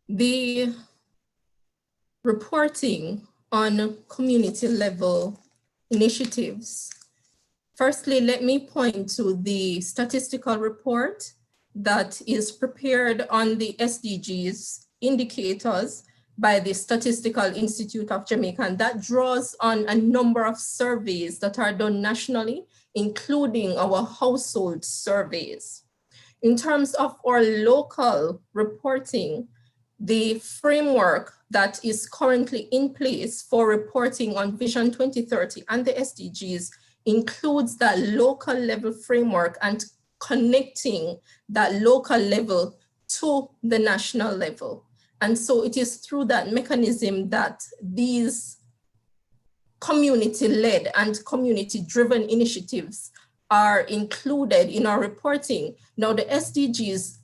The reporting on community level initiatives. Firstly, let me point to the statistical report that is prepared on the SDGs indicators by the Statistical Institute of Jamaica, and that draws on a number of surveys that are done nationally, including our household surveys. In terms of our local reporting, the framework that is currently in place for reporting on Vision 2030 and the SDGs includes that local level framework and connecting that local level to the national level. And so it is through that mechanism that these community-led and community-driven initiatives are included in our reporting. Now, the SDGs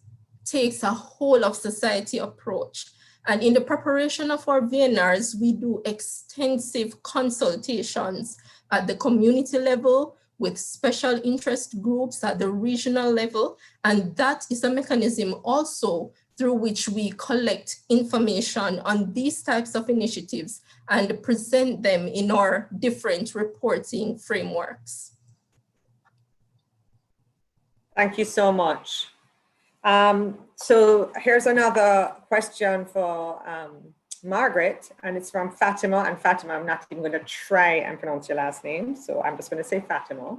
takes a whole of society approach. And in the preparation of our VNRs, we do extensive consultations at the community level with special interest groups at the regional level. And that is a mechanism also through which we collect information on these types of initiatives and present them in our different reporting frameworks. Thank you so much. So here's another question for Margaret, and it's from Fatima. And Fatima, I'm not even going to try and pronounce your last name, so I'm just going to say Fatima.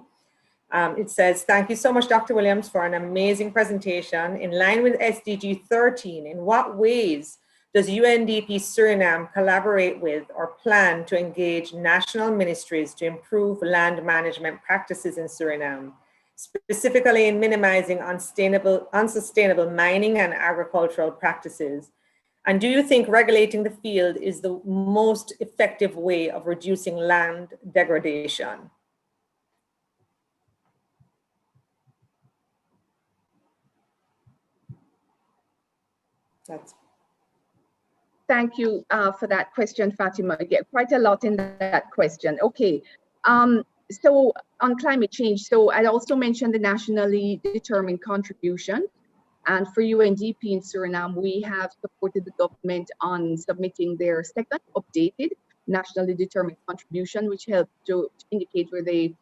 It says, thank you so much, Dr. Williams, for an amazing presentation. In line with SDG 13, in what ways does UNDP Suriname collaborate with or plan to engage national ministries to improve land management practices in Suriname, specifically in minimizing unsustainable mining and agricultural practices? And do you think regulating the field is the most effective way of reducing land degradation? Thank you for that question, Fatima. I get quite a lot in that question. Okay, so on climate change, so I also mentioned the nationally determined contribution. And for UNDP in Suriname, we have supported the government on submitting their second updated nationally determined contribution, which helped to indicate where they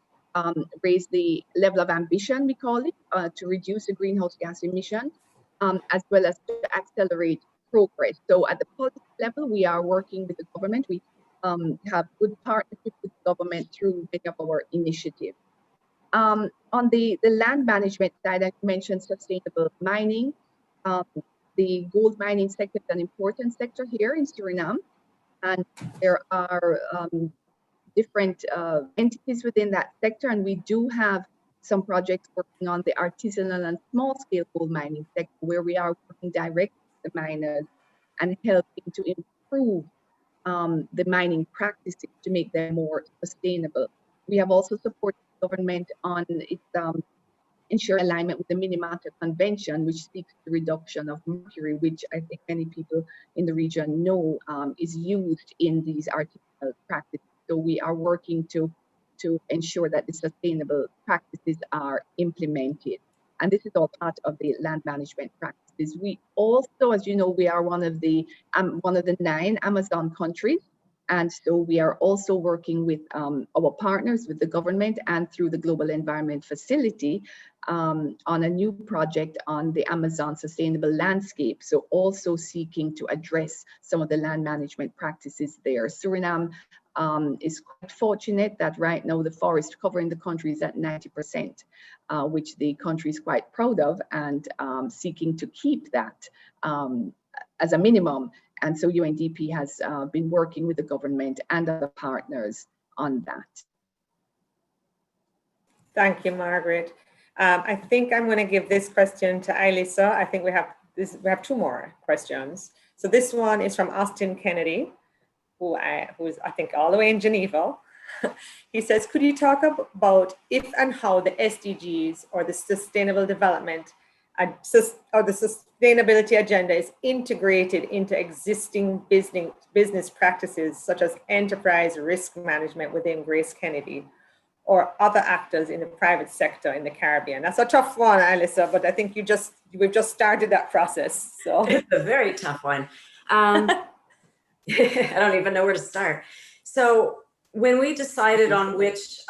raise the level of ambition, we call it, to reduce the greenhouse gas emissions, as well as to accelerate progress. So at the policy level, we are working with the government. We have good partnership with the government through many of our initiatives. On the land management side, I mentioned sustainable mining. The gold mining sector is an important sector here in Suriname, and there are different entities within that sector, and we do have some projects working on the artisanal and small-scale gold mining sector, where we are working directly with the miners and helping to improve the mining practices to make them more sustainable. We have also supported the government on its ensure alignment with the Minamata Convention, which speaks to the reduction of mercury, which I think many people in the region know is used in these artisanal practices. So we are working to ensure that the sustainable practices are implemented. And this is all part of the land management practices. We also, as you know, we are one of the 9 Amazon countries. And so we are also working with our partners, with the government and through the Global Environment Facility on a new project on the Amazon sustainable landscape. So also seeking to address some of the land management practices there. Suriname is quite fortunate that right now the forest cover in the country is at 90%, which the country is quite proud of, and seeking to keep that as a minimum. And so UNDP has been working with the government and other partners on that. Thank you, Margaret. I think I'm going to give this question to Ailisa. I think we have two more questions. So this one is from Austin Kennedy, who's I think all the way in Geneva. He says, could you talk about if and how the SDGs or the Sustainable Development or the sustainability agenda is integrated into existing business practices such as enterprise risk management within GraceKennedy or other actors in the private sector in the Caribbean? That's a tough one, Ailisa, but I think we've just started that process. So it's a very tough one. I don't even know where to start. So when we decided on which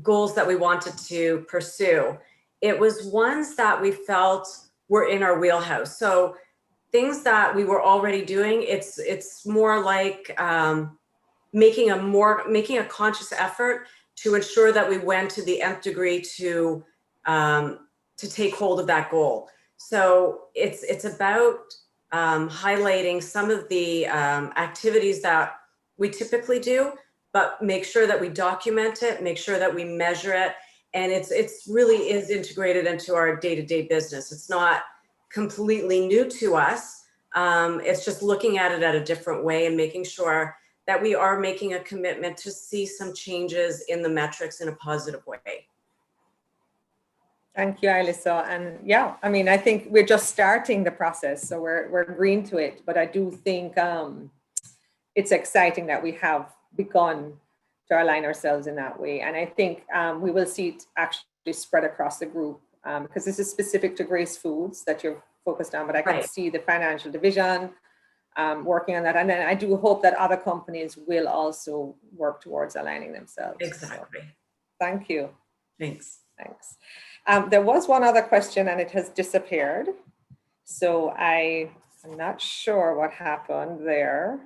goals that we wanted to pursue, it was ones that we felt were in our wheelhouse. So things that we were already doing, it's more like making a conscious effort to ensure that we went to the nth degree to take hold of that goal. So it's about highlighting some of the activities that we typically do, but make sure that we document it, make sure that we measure it, and it's really is integrated into our day-to-day business. It's not completely new to us. It's just looking at it at a different way and making sure that we are making a commitment to see some changes in the metrics in a positive way. Thank you, Ailisa. And yeah, I mean, I think we're just starting the process, so we're green to it. But I do think it's exciting that we have begun to align ourselves in that way. And I think we will see it actually spread across the group because this is specific to Grace Foods that you're focused on, but I can see the financial division working on that. And then I do hope that other companies will also work towards aligning themselves. Exactly. So, thank you. Thanks. Thanks. There was one other question and it has disappeared. So I'm not sure what happened there.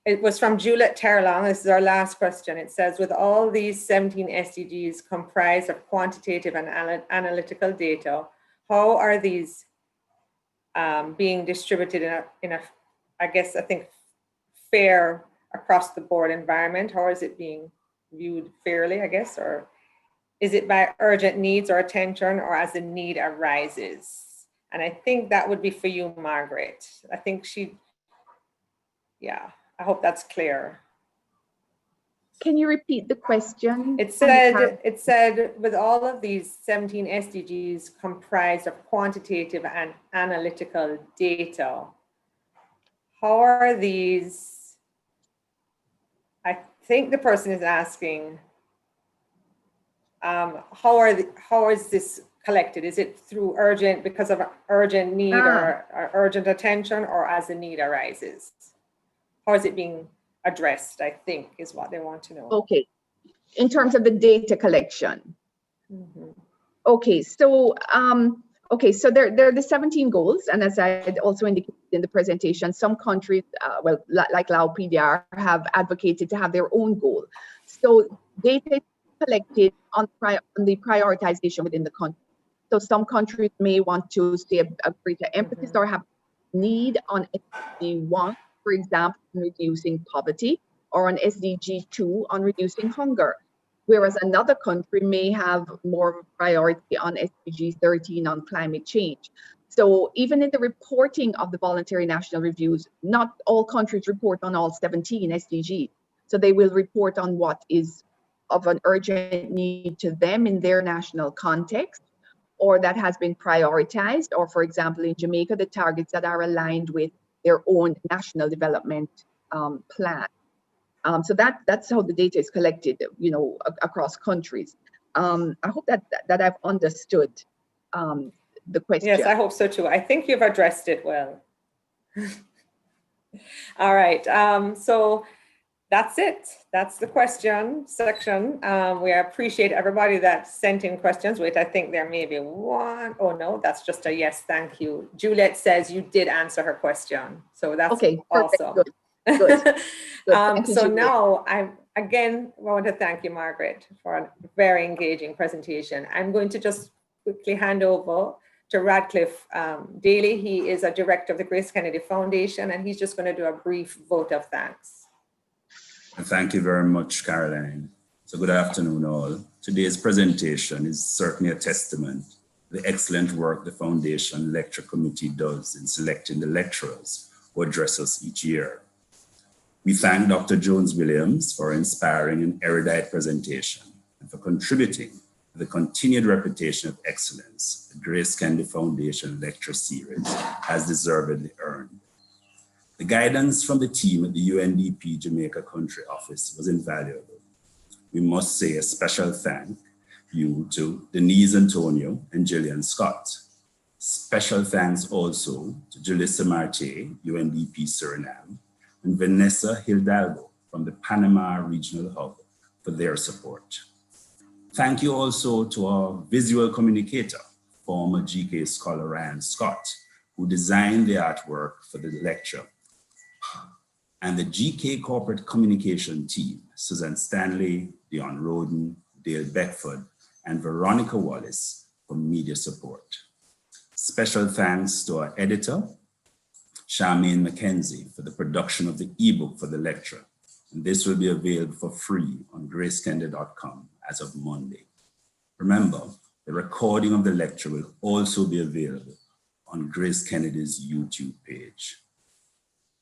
It was from Juliet Terlong. This is our last question. It says, with all these 17 SDGs comprised of quantitative and analytical data, how are these being distributed in a, I guess, I think, fair across the board environment? How is it being viewed fairly, I guess? Or is it by urgent needs or attention or as the need arises? And I think that would be for you, Margaret. I think yeah. I hope that's clear. Can you repeat the question? It said, with all of these 17 SDGs comprised of quantitative and analytical data, how are these, I think the person is asking, how is this collected? Is it through because of urgent need or urgent attention, or as the need arises? How is it being addressed, I think, is what they want to know. Okay, in terms of the data collection. Mm-hmm. Okay, so there are the 17 goals, and as I had also indicated in the presentation, some countries, like Lao PDR, have advocated to have their own goal. So data is collected on the prioritization within the country. So some countries may want to see a greater emphasis or have need on SDG 1, for example, on reducing poverty, or on SDG 2 on reducing hunger, whereas another country may have more priority on SDG 13 on climate change. So even in the reporting of the voluntary national reviews, not all countries report on all 17 SDGs. So they will report on what is of an urgent need to them in their national context, or that has been prioritized, or for example, in Jamaica, the targets that are aligned with their own national development plan. So that's how the data is collected, across countries. I hope that I've understood the question. Yes, I hope so too. I think you've addressed it well. All right, so that's it. That's the question section. We appreciate everybody that sent in questions. Wait, I think there may be one. Oh no, that's just a yes, thank you. Juliet says you did answer her question. So that's Okay, perfect, awesome. good. Good. Thank you, So Juliet. now I want to thank you, Margaret, for a very engaging presentation. I'm going to just quickly hand over to Radcliffe Daly. He is a director of the Grace Kennedy Foundation, and he's just going to do a brief vote of thanks. Thank you very much, Caroline. So good afternoon, all. Today's presentation is certainly a testament to the excellent work the Foundation Lecture Committee does in selecting the lecturers who address us each year. We thank Dr. Jones Williams for inspiring and erudite presentation and for contributing to the continued reputation of excellence the Grace Kennedy Foundation Lecture Series has deservedly earned. The guidance from the team at the UNDP Jamaica Country Office was invaluable. We must say a special thank you to Denise Antonio and Gillian Scott. Special thanks also to Julissa Marte, UNDP Suriname, and Vanessa Hidalgo from the Panama Regional Hub for their support. Thank you also to our visual communicator, former GK scholar Ryan Scott, who designed the artwork for the lecture, and the GK corporate communication team, Susan Stanley, Dion Roden, Dale Beckford, and Veronica Wallace for media support. Special thanks to our editor, Charmaine McKenzie, for the production of the ebook for the lecture. And this will be available for free on GraceKennedy.com as of Monday. Remember, the recording of the lecture will also be available on Grace Kennedy's YouTube page.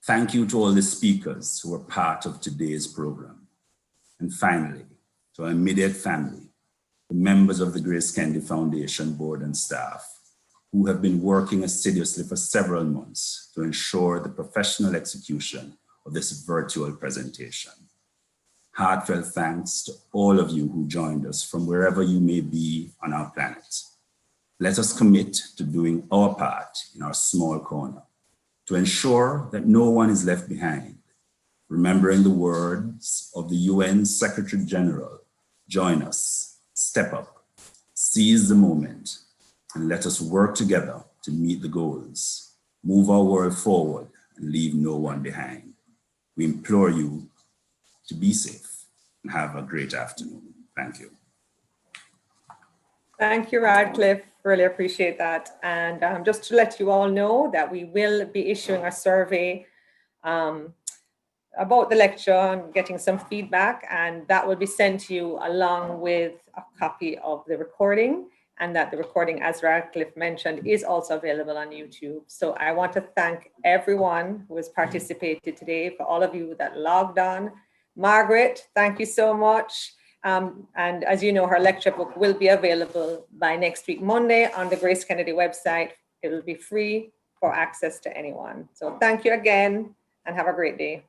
Thank you to all the speakers who were part of today's program. And finally, to our immediate family, the members of the Grace Kennedy Foundation board and staff, who have been working assiduously for several months to ensure the professional execution of this virtual presentation. Heartfelt thanks to all of you who joined us from wherever you may be on our planet. Let us commit to doing our part in our small corner to ensure that no one is left behind. Remembering the words of the UN Secretary General, join us, step up, seize the moment, and let us work together to meet the goals, move our world forward, and leave no one behind. We implore you to be safe and have a great afternoon. Thank you. Thank you, Radcliffe. Really appreciate that. And just to let you all know that we will be issuing a survey about the lecture and getting some feedback, and that will be sent to you along with a copy of the recording, and that the recording, as Radcliffe mentioned, is also available on YouTube. So I want to thank everyone who has participated today, for all of you that logged on. Margaret, thank you so much. And as you know, her lecture book will be available by next week, Monday, on the Grace Kennedy website. It will be free for access to anyone. So thank you again, and have a great day.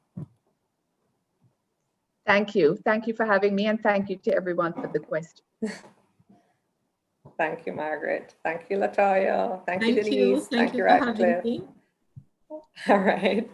Thank you. Thank you for having me, and thank you to everyone for the question. Thank you, Margaret. Thank you, Latoya. Thank you, Thank Denise. you. Thank you for having Radcliffe. me. All right.